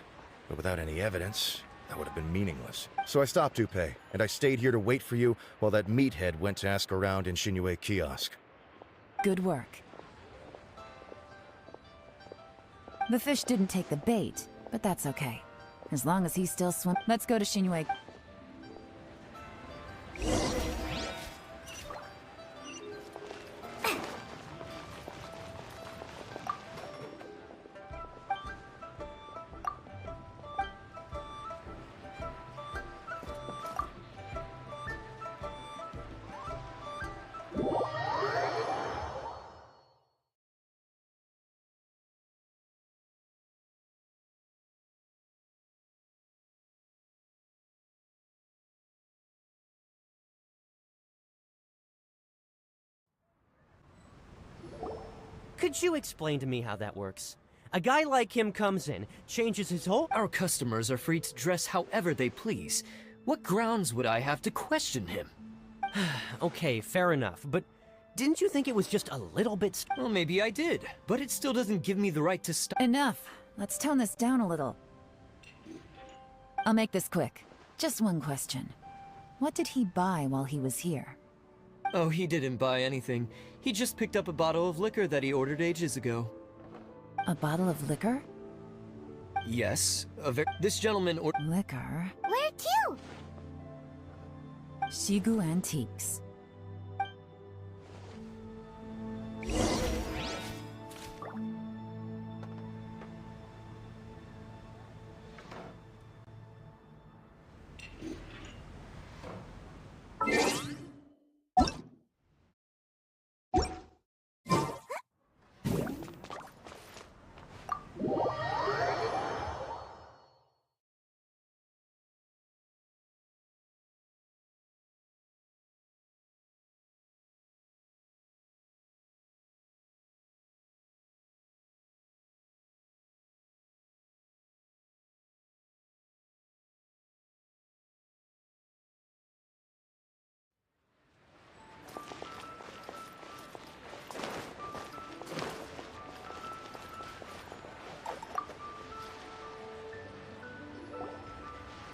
S12: But without any evidence, that would have been meaningless. So I stopped UPI, and I stayed here to wait for you while that meathead went to ask around in Xinyue kiosk.
S8: Good work. The fish didn't take the bait, but that's okay. As long as he's still swim. Let's go to Xinyue.
S14: Could you explain to me how that works? A guy like him comes in, changes his whole—
S10: Our customers are free to dress however they please. What grounds would I have to question him?
S14: Okay, fair enough, but didn't you think it was just a little bit—
S10: Well, maybe I did, but it still doesn't give me the right to stop.
S8: Enough. Let's tone this down a little. I'll make this quick. Just one question. What did he buy while he was here?
S10: Oh, he didn't buy anything. He just picked up a bottle of liquor that he ordered ages ago.
S8: A bottle of liquor?
S10: Yes, this gentleman ordered—
S8: Liquor?
S6: Where to?
S8: Shigu Antiques.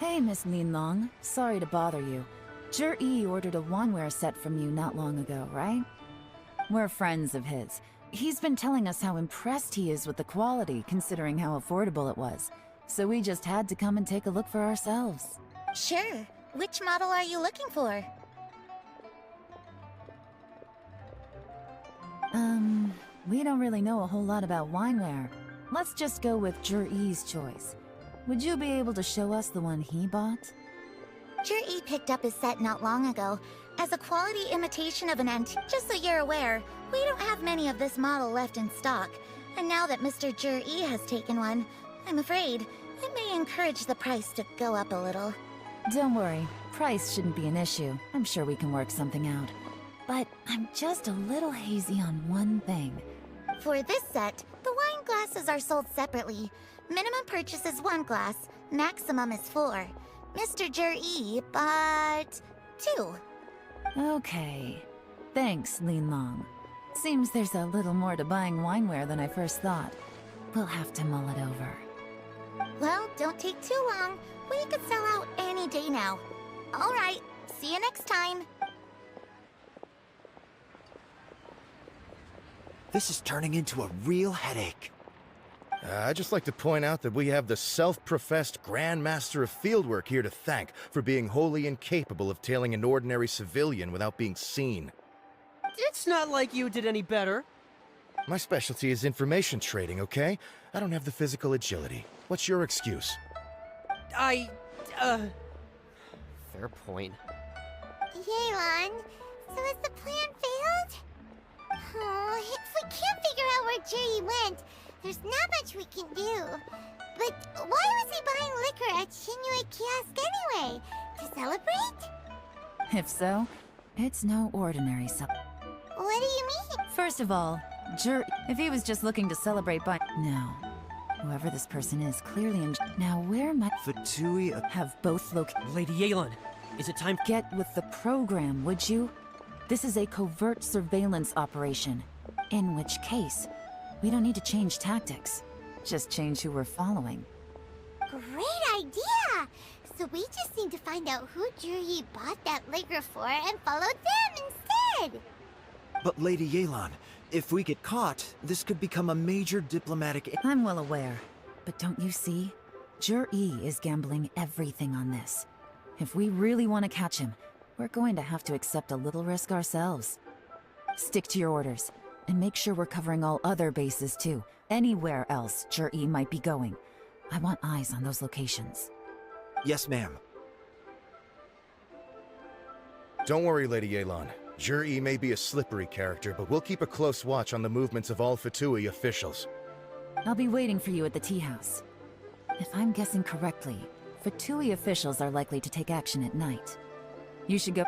S8: Hey, Miss Linlong. Sorry to bother you. Zhi ordered a wanware set from you not long ago, right? We're friends of his. He's been telling us how impressed he is with the quality, considering how affordable it was. So we just had to come and take a look for ourselves.
S6: Sure. Which model are you looking for?
S8: We don't really know a whole lot about wineware. Let's just go with Zhi's choice. Would you be able to show us the one he bought?
S6: Zhi picked up his set not long ago as a quality imitation of an antique. Just so you're aware, we don't have many of this model left in stock. And now that Mr. Zhi has taken one, I'm afraid it may encourage the price to go up a little.
S8: Don't worry, price shouldn't be an issue. I'm sure we can work something out. But I'm just a little hazy on one thing.
S6: For this set, the wine glasses are sold separately. Minimum purchase is 1 glass, maximum is 4. Mr. Zhi bought 2.
S8: Okay. Thanks, Linlong. Seems there's a little more to buying wineware than I first thought. We'll have to mull it over.
S6: Well, don't take too long. We could sell out any day now. All right, see you next time.
S9: This is turning into a real headache.
S12: I'd just like to point out that we have the self-professed Grand Master of Fieldwork here to thank for being wholly incapable of tailing an ordinary civilian without being seen.
S14: It's not like you did any better.
S12: My specialty is information trading, okay? I don't have the physical agility. What's your excuse?
S14: Fair point.
S6: Yelan, so has the plan failed? Oh, if we can't figure out where Zhi went, there's not much we can do. But why was he buying liquor at Xinyue Kiosk anyway? To celebrate?
S8: If so, it's no ordinary
S6: What do you mean?
S8: First of all, if he was just looking to celebrate by— No. Whoever this person is, clearly Now where might—
S9: Fatui
S8: have both
S14: Lady Yelan, is it time—
S8: Get with the program, would you? This is a covert surveillance operation. In which case, we don't need to change tactics. Just change who we're following.
S6: Great idea! So we just need to find out who Zhi bought that liquor for and follow them instead!
S9: But Lady Yelan, if we get caught, this could become a major diplomatic—
S8: I'm well aware. But don't you see? Zhi is gambling everything on this. If we really want to catch him, we're going to have to accept a little risk ourselves. Stick to your orders, and make sure we're covering all other bases too. Anywhere else Zhi might be going. I want eyes on those locations.
S9: Yes, ma'am.
S12: Don't worry, Lady Yelan. Zhi may be a slippery character, but we'll keep a close watch on the movements of all Fatui officials.
S8: I'll be waiting for you at the tea house. If I'm guessing correctly, Fatui officials are likely to take action at night. You should go—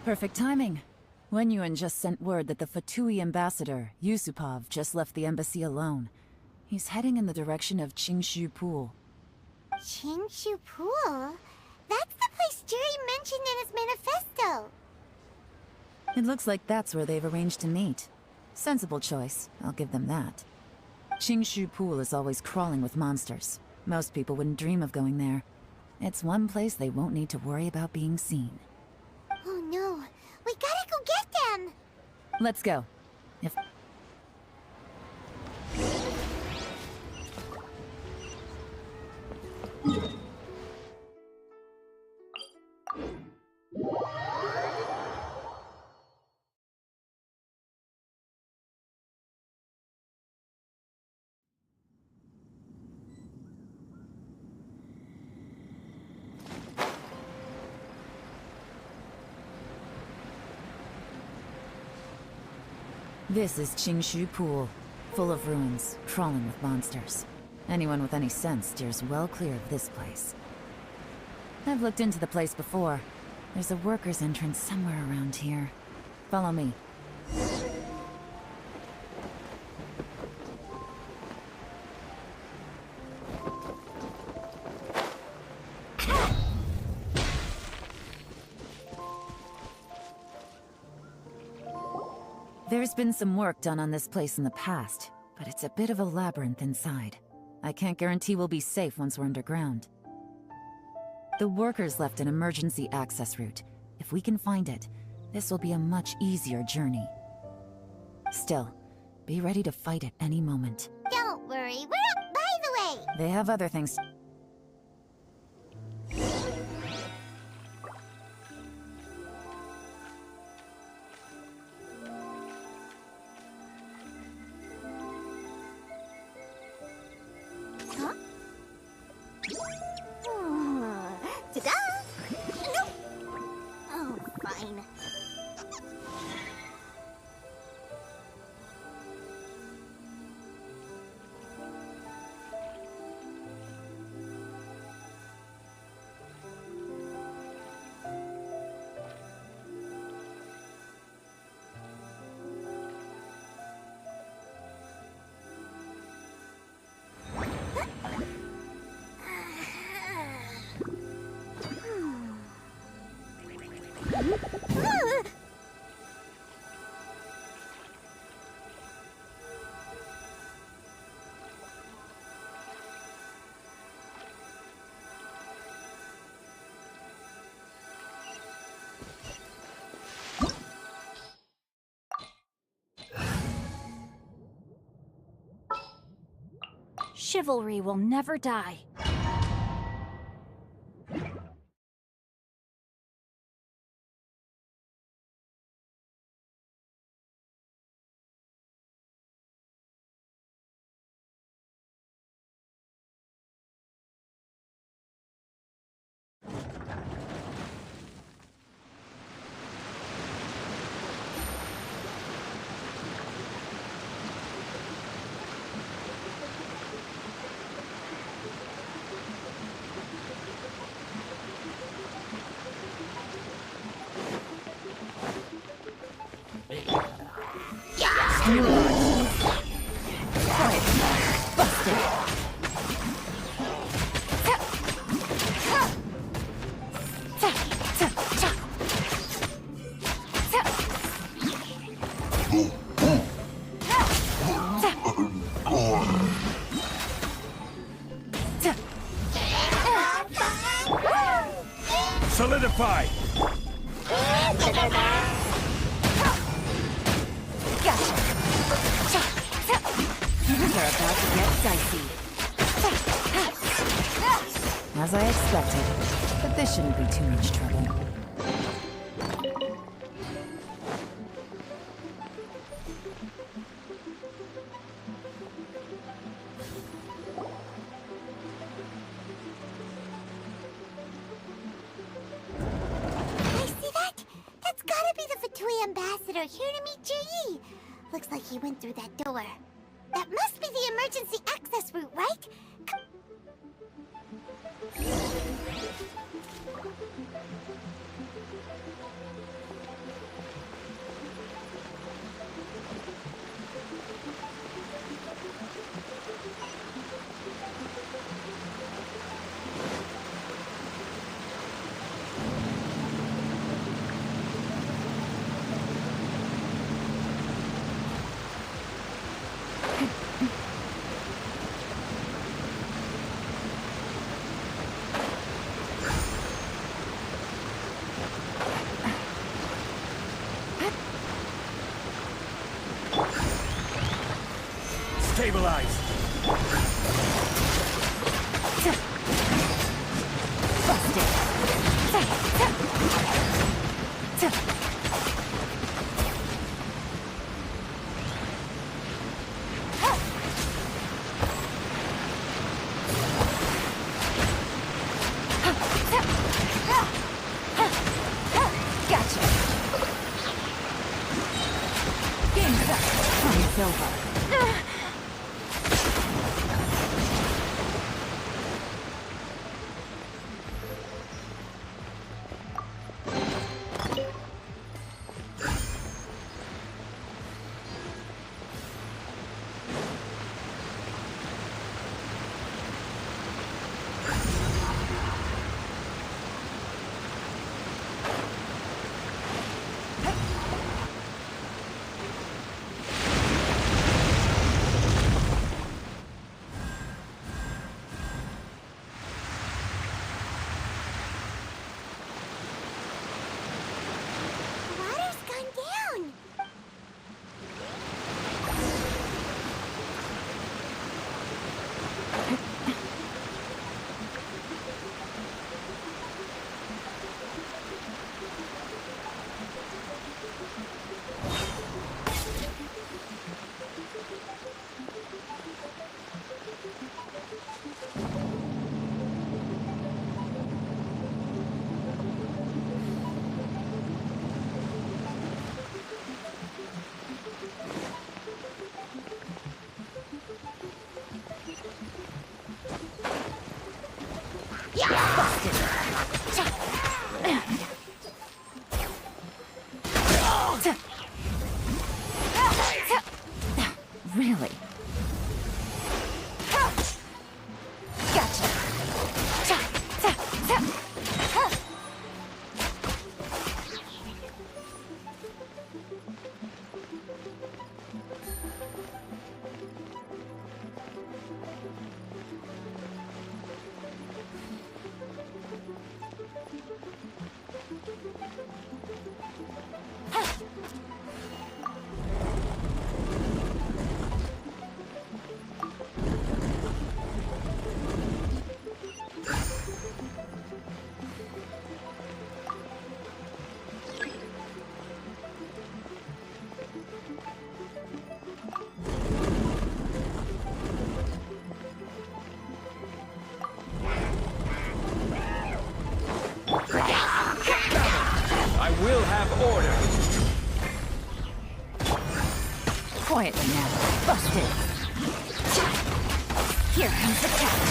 S8: Perfect timing. Wenyuan just sent word that the Fatui ambassador, Yusupov, just left the embassy alone. He's heading in the direction of Qingshu Pool.
S6: Qingshu Pool? That's the place Zhi mentioned in his manifesto.
S8: It looks like that's where they've arranged to meet. Sensible choice, I'll give them that. Qingshu Pool is always crawling with monsters. Most people wouldn't dream of going there. It's one place they won't need to worry about being seen.
S6: Oh no, we gotta go get them!
S8: Let's go. If This is Qingshu Pool, full of ruins, crawling with monsters. Anyone with any sense steers well clear of this place. I've looked into the place before. There's a worker's entrance somewhere around here. Follow me. There's been some work done on this place in the past, but it's a bit of a labyrinth inside. I can't guarantee we'll be safe once we're underground. The workers left an emergency access route. If we can find it, this will be a much easier journey. Still, be ready to fight at any moment.
S6: Don't worry, we're up by the way.
S8: They have other things.
S6: Huh? Ta-da! Nope. Oh, fine.
S2: Chivalry will never die.
S18: Solidify!
S5: Gotcha! Things are about to get dicey.
S8: As I expected, but this shouldn't be too much trouble.
S6: Ambassador here to meet Ji. Looks like he went through that door. That must be the emergency access route, right?
S18: Stabilize!
S8: Game It's over. Really? Gotcha.
S18: I will have order.
S8: Quietly now. Busted. Here comes the catch.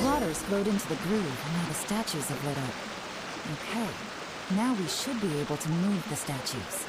S8: Waters flowed into the groove, and now the statues have lit up. Okay, now we should be able to move the statues.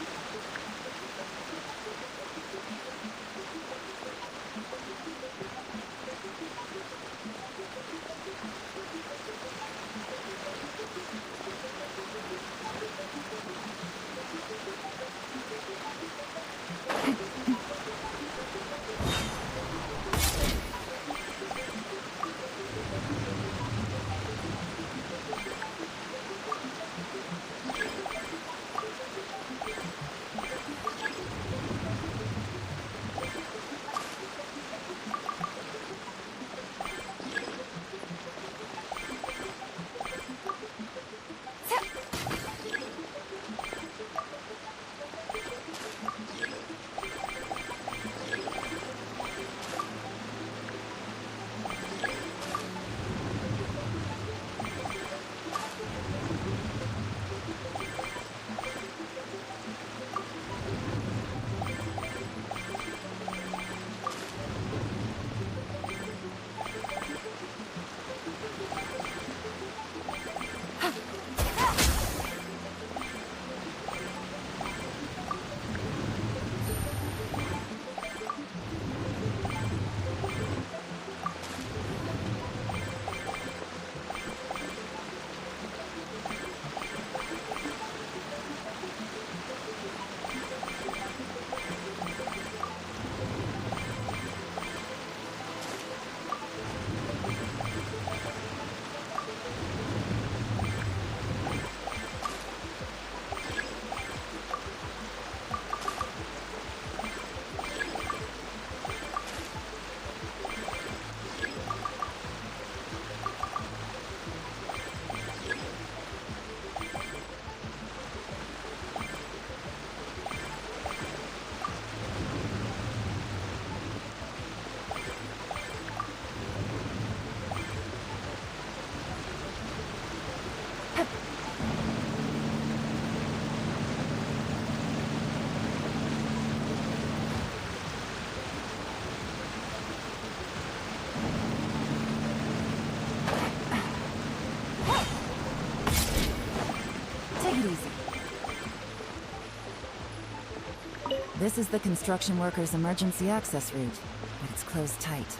S8: This is the construction workers' emergency access route, but it's closed tight.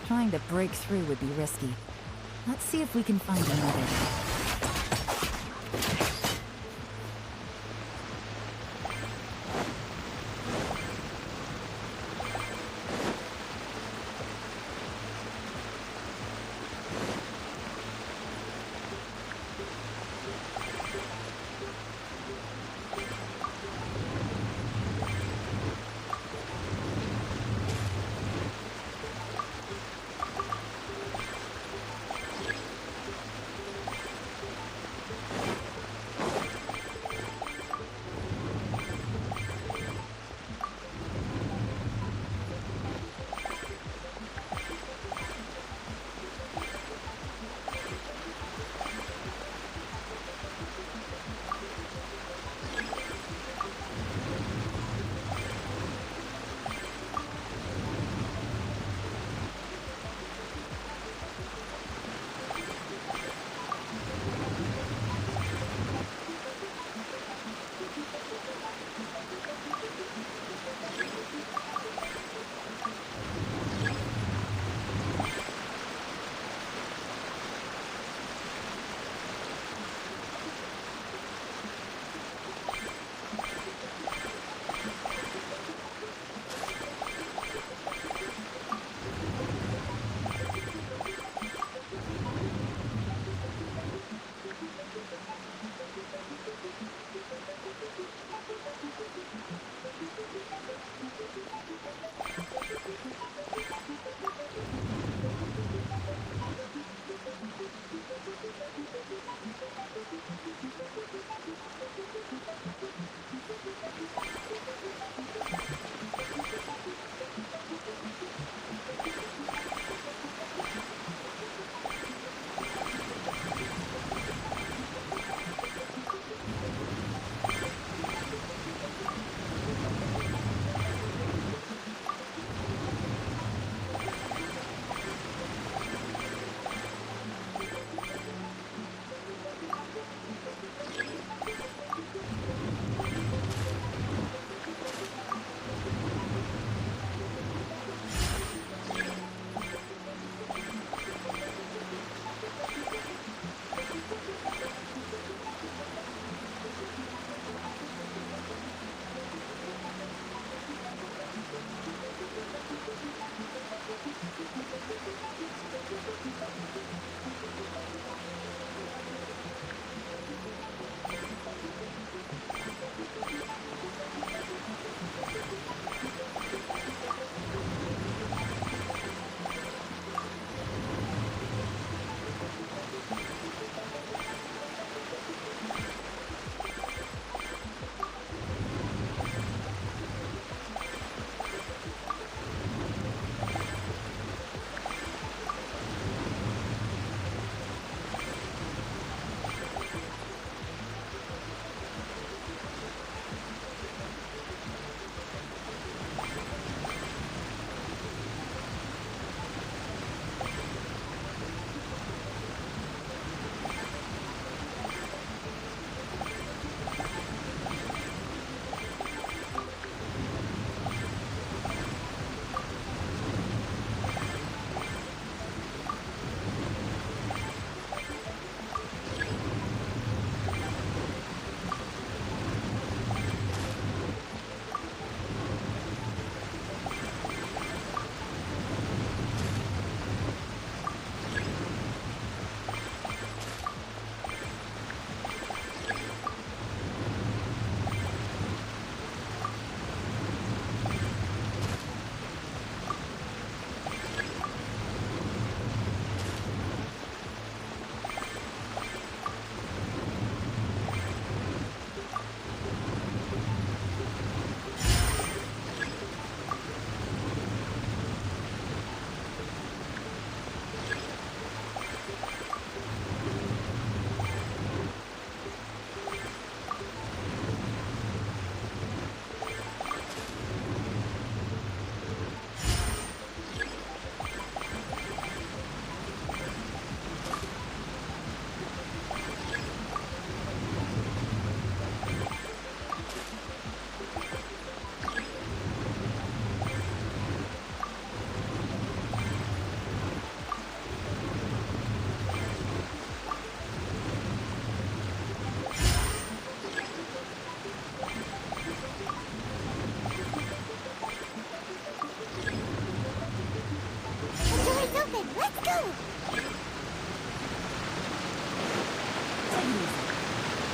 S8: Trying to break through would be risky. Let's see if we can find another way.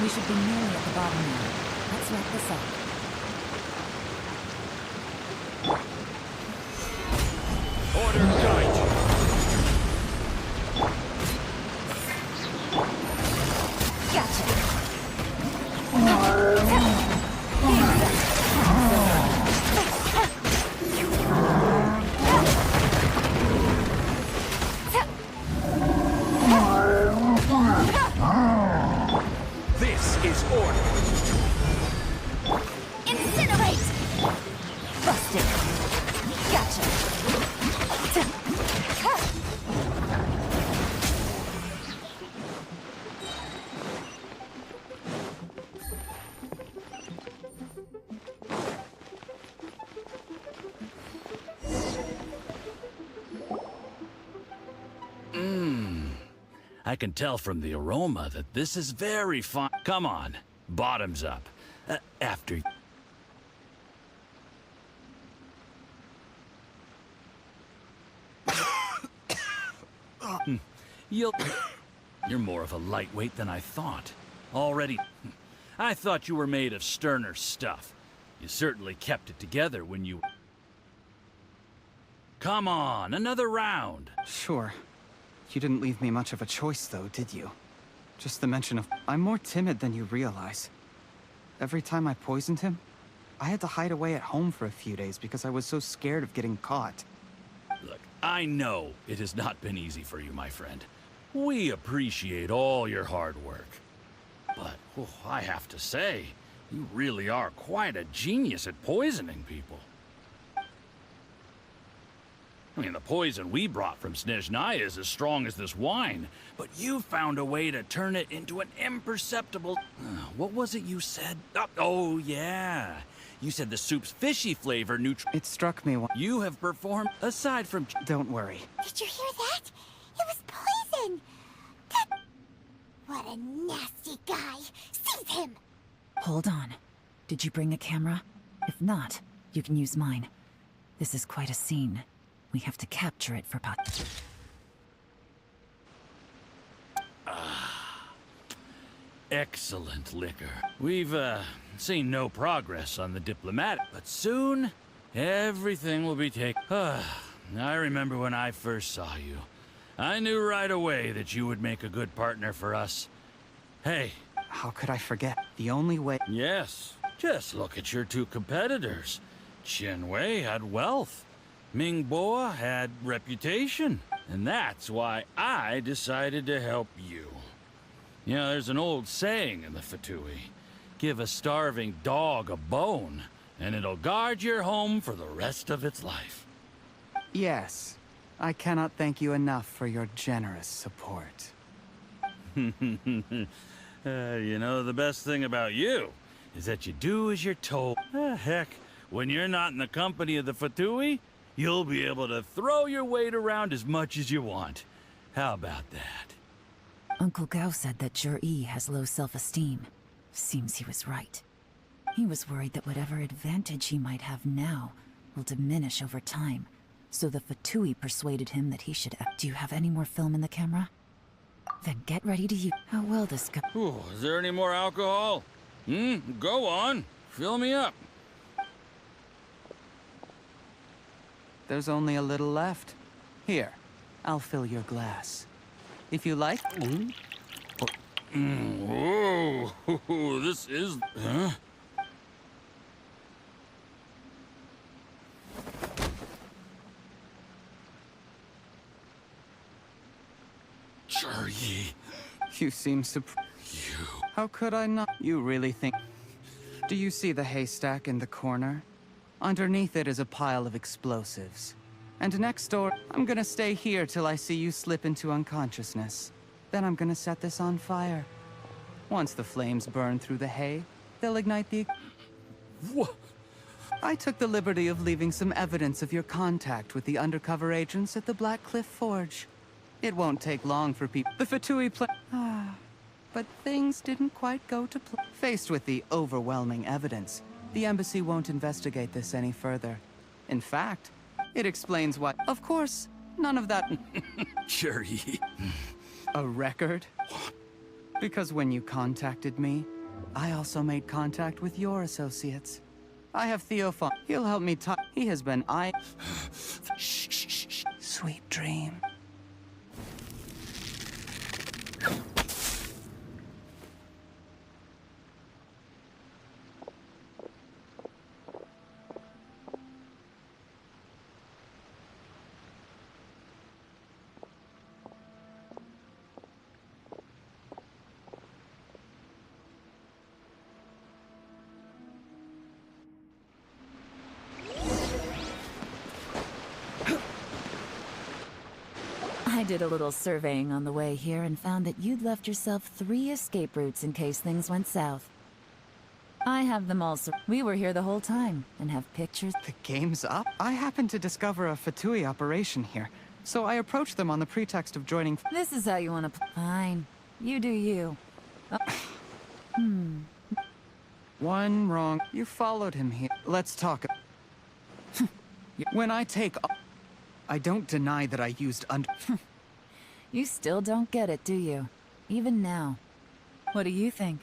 S8: We should be nearly at the bottom now. Let's wrap this up.
S18: Order guide.
S8: Gotcha.
S18: This is order.
S8: Incinerate! Busted. Gotcha.
S19: I can tell from the aroma that this is very fine. Come on, bottoms up. After... You're more of a lightweight than I thought. Already... I thought you were made of sterner stuff. You certainly kept it together when you... Come on, another round.
S11: Sure. You didn't leave me much of a choice, though, did you? Just the mention of... I'm more timid than you realize. Every time I poisoned him, I had to hide away at home for a few days because I was so scared of getting caught.
S19: Look, I know it has not been easy for you, my friend. We appreciate all your hard work. But, I have to say, you really are quite a genius at poisoning people. I mean, the poison we brought from Snezhnaya is as strong as this wine, but you found a way to turn it into an imperceptible... what was it you said? Oh, yeah. You said the soup's fishy flavor
S11: It struck me.
S19: You have performed, aside from...
S11: Don't worry.
S6: Did you hear that? It was poison! What a nasty guy! Seize him!
S8: Hold on. Did you bring a camera? If not, you can use mine. This is quite a scene. We have to capture it for pot.
S19: Excellent liquor. We've, seen no progress on the diplomatic, but soon, everything will be taken. I remember when I first saw you. I knew right away that you would make a good partner for us. Hey.
S11: How could I forget? The only way...
S19: Yes. Just look at your two competitors. Qianwei had wealth. Mingbo had reputation. And that's why I decided to help you. You know, there's an old saying in the Fatui. Give a starving dog a bone, and it'll guard your home for the rest of its life.
S11: Yes. I cannot thank you enough for your generous support.
S19: You know, the best thing about you is that you do as you're told. Heck, when you're not in the company of the Fatui, you'll be able to throw your weight around as much as you want. How about that?
S8: Uncle Gao said that Zhi has low self-esteem. Seems he was right. He was worried that whatever advantage he might have now will diminish over time. So the Fatui persuaded him that he should act. Do you have any more film in the camera? Then get ready to use... How will this go?
S19: Ooh, is there any more alcohol? Go on. Fill me up.
S11: There's only a little left. Here, I'll fill your glass. If you like...
S19: Whoa, this is... Huh? Zhi.
S11: You seem surprised.
S19: You...
S11: How could I not? You really think... Do you see the haystack in the corner? Underneath it is a pile of explosives. And next door, I'm gonna stay here till I see you slip into unconsciousness. Then I'm gonna set this on fire. Once the flames burn through the hay, they'll ignite the...
S19: What?
S11: I took the liberty of leaving some evidence of your contact with the undercover agents at the Black Cliff Forge. It won't take long for people... The Fatui but things didn't quite go to plan. Faced with the overwhelming evidence, the embassy won't investigate this any further. In fact, it explains why... Of course, none of that...
S19: Zhi.
S11: A record? Because when you contacted me, I also made contact with your associates. I have Theophan. He'll help me talk. He has been Shh, shh, shh, shh. Sweet dream.
S8: I did a little surveying on the way here and found that you'd left yourself 3 escape routes in case things went south. I have them all, we were here the whole time, and have pictures.
S11: The game's up? I happened to discover a Fatui operation here, so I approached them on the pretext of joining.
S8: This is how you want to fine. You do you.
S11: One wrong. You followed him here. Let's talk. When I take... I don't deny that I used
S8: You still don't get it, do you? Even now. What do you think?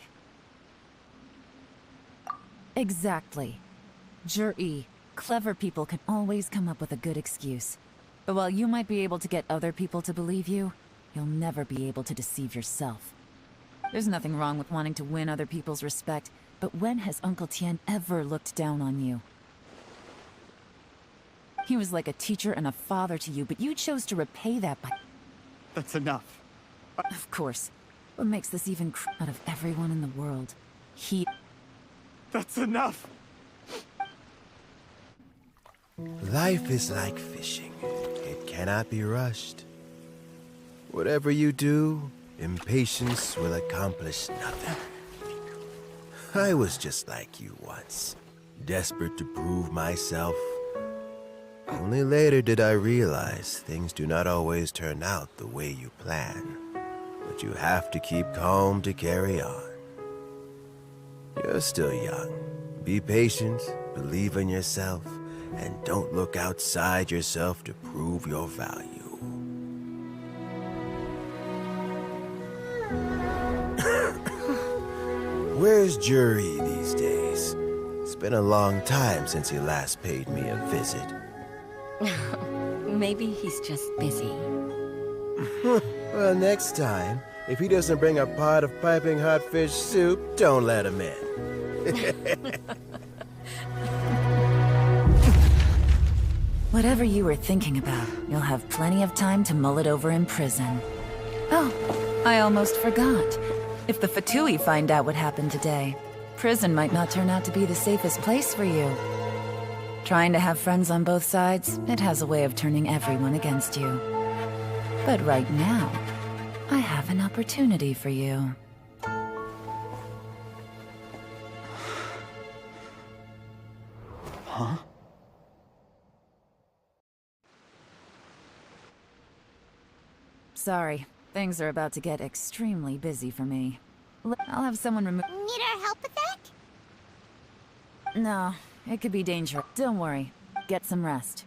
S8: Exactly. Jury. Clever people can always come up with a good excuse. But while you might be able to get other people to believe you, you'll never be able to deceive yourself. There's nothing wrong with wanting to win other people's respect, but when has Uncle Tien ever looked down on you? He was like a teacher and a father to you, but you chose to repay that by...
S11: That's enough.
S8: Of course. What makes this even out of everyone in the world? He...
S11: That's enough!
S7: Life is like fishing. It cannot be rushed. Whatever you do, impatience will accomplish nothing. I was just like you once, desperate to prove myself. Only later did I realize things do not always turn out the way you plan. But you have to keep calm to carry on. You're still young. Be patient, believe in yourself, and don't look outside yourself to prove your value. Where's Jury these days? It's been a long time since he last paid me a visit.
S5: Maybe he's just busy.
S7: Well, next time, if he doesn't bring a pot of piping hot fish soup, don't let him in.
S8: Whatever you were thinking about, you'll have plenty of time to mull it over in prison. Oh, I almost forgot. If the Fatui find out what happened today, prison might not turn out to be the safest place for you. Trying to have friends on both sides, it has a way of turning everyone against you. But right now, I have an opportunity for you.
S11: Huh?
S8: Sorry, things are about to get extremely busy for me. I'll have someone remove...
S6: Need our help with that?
S8: No, it could be dangerous. Don't worry. Get some rest.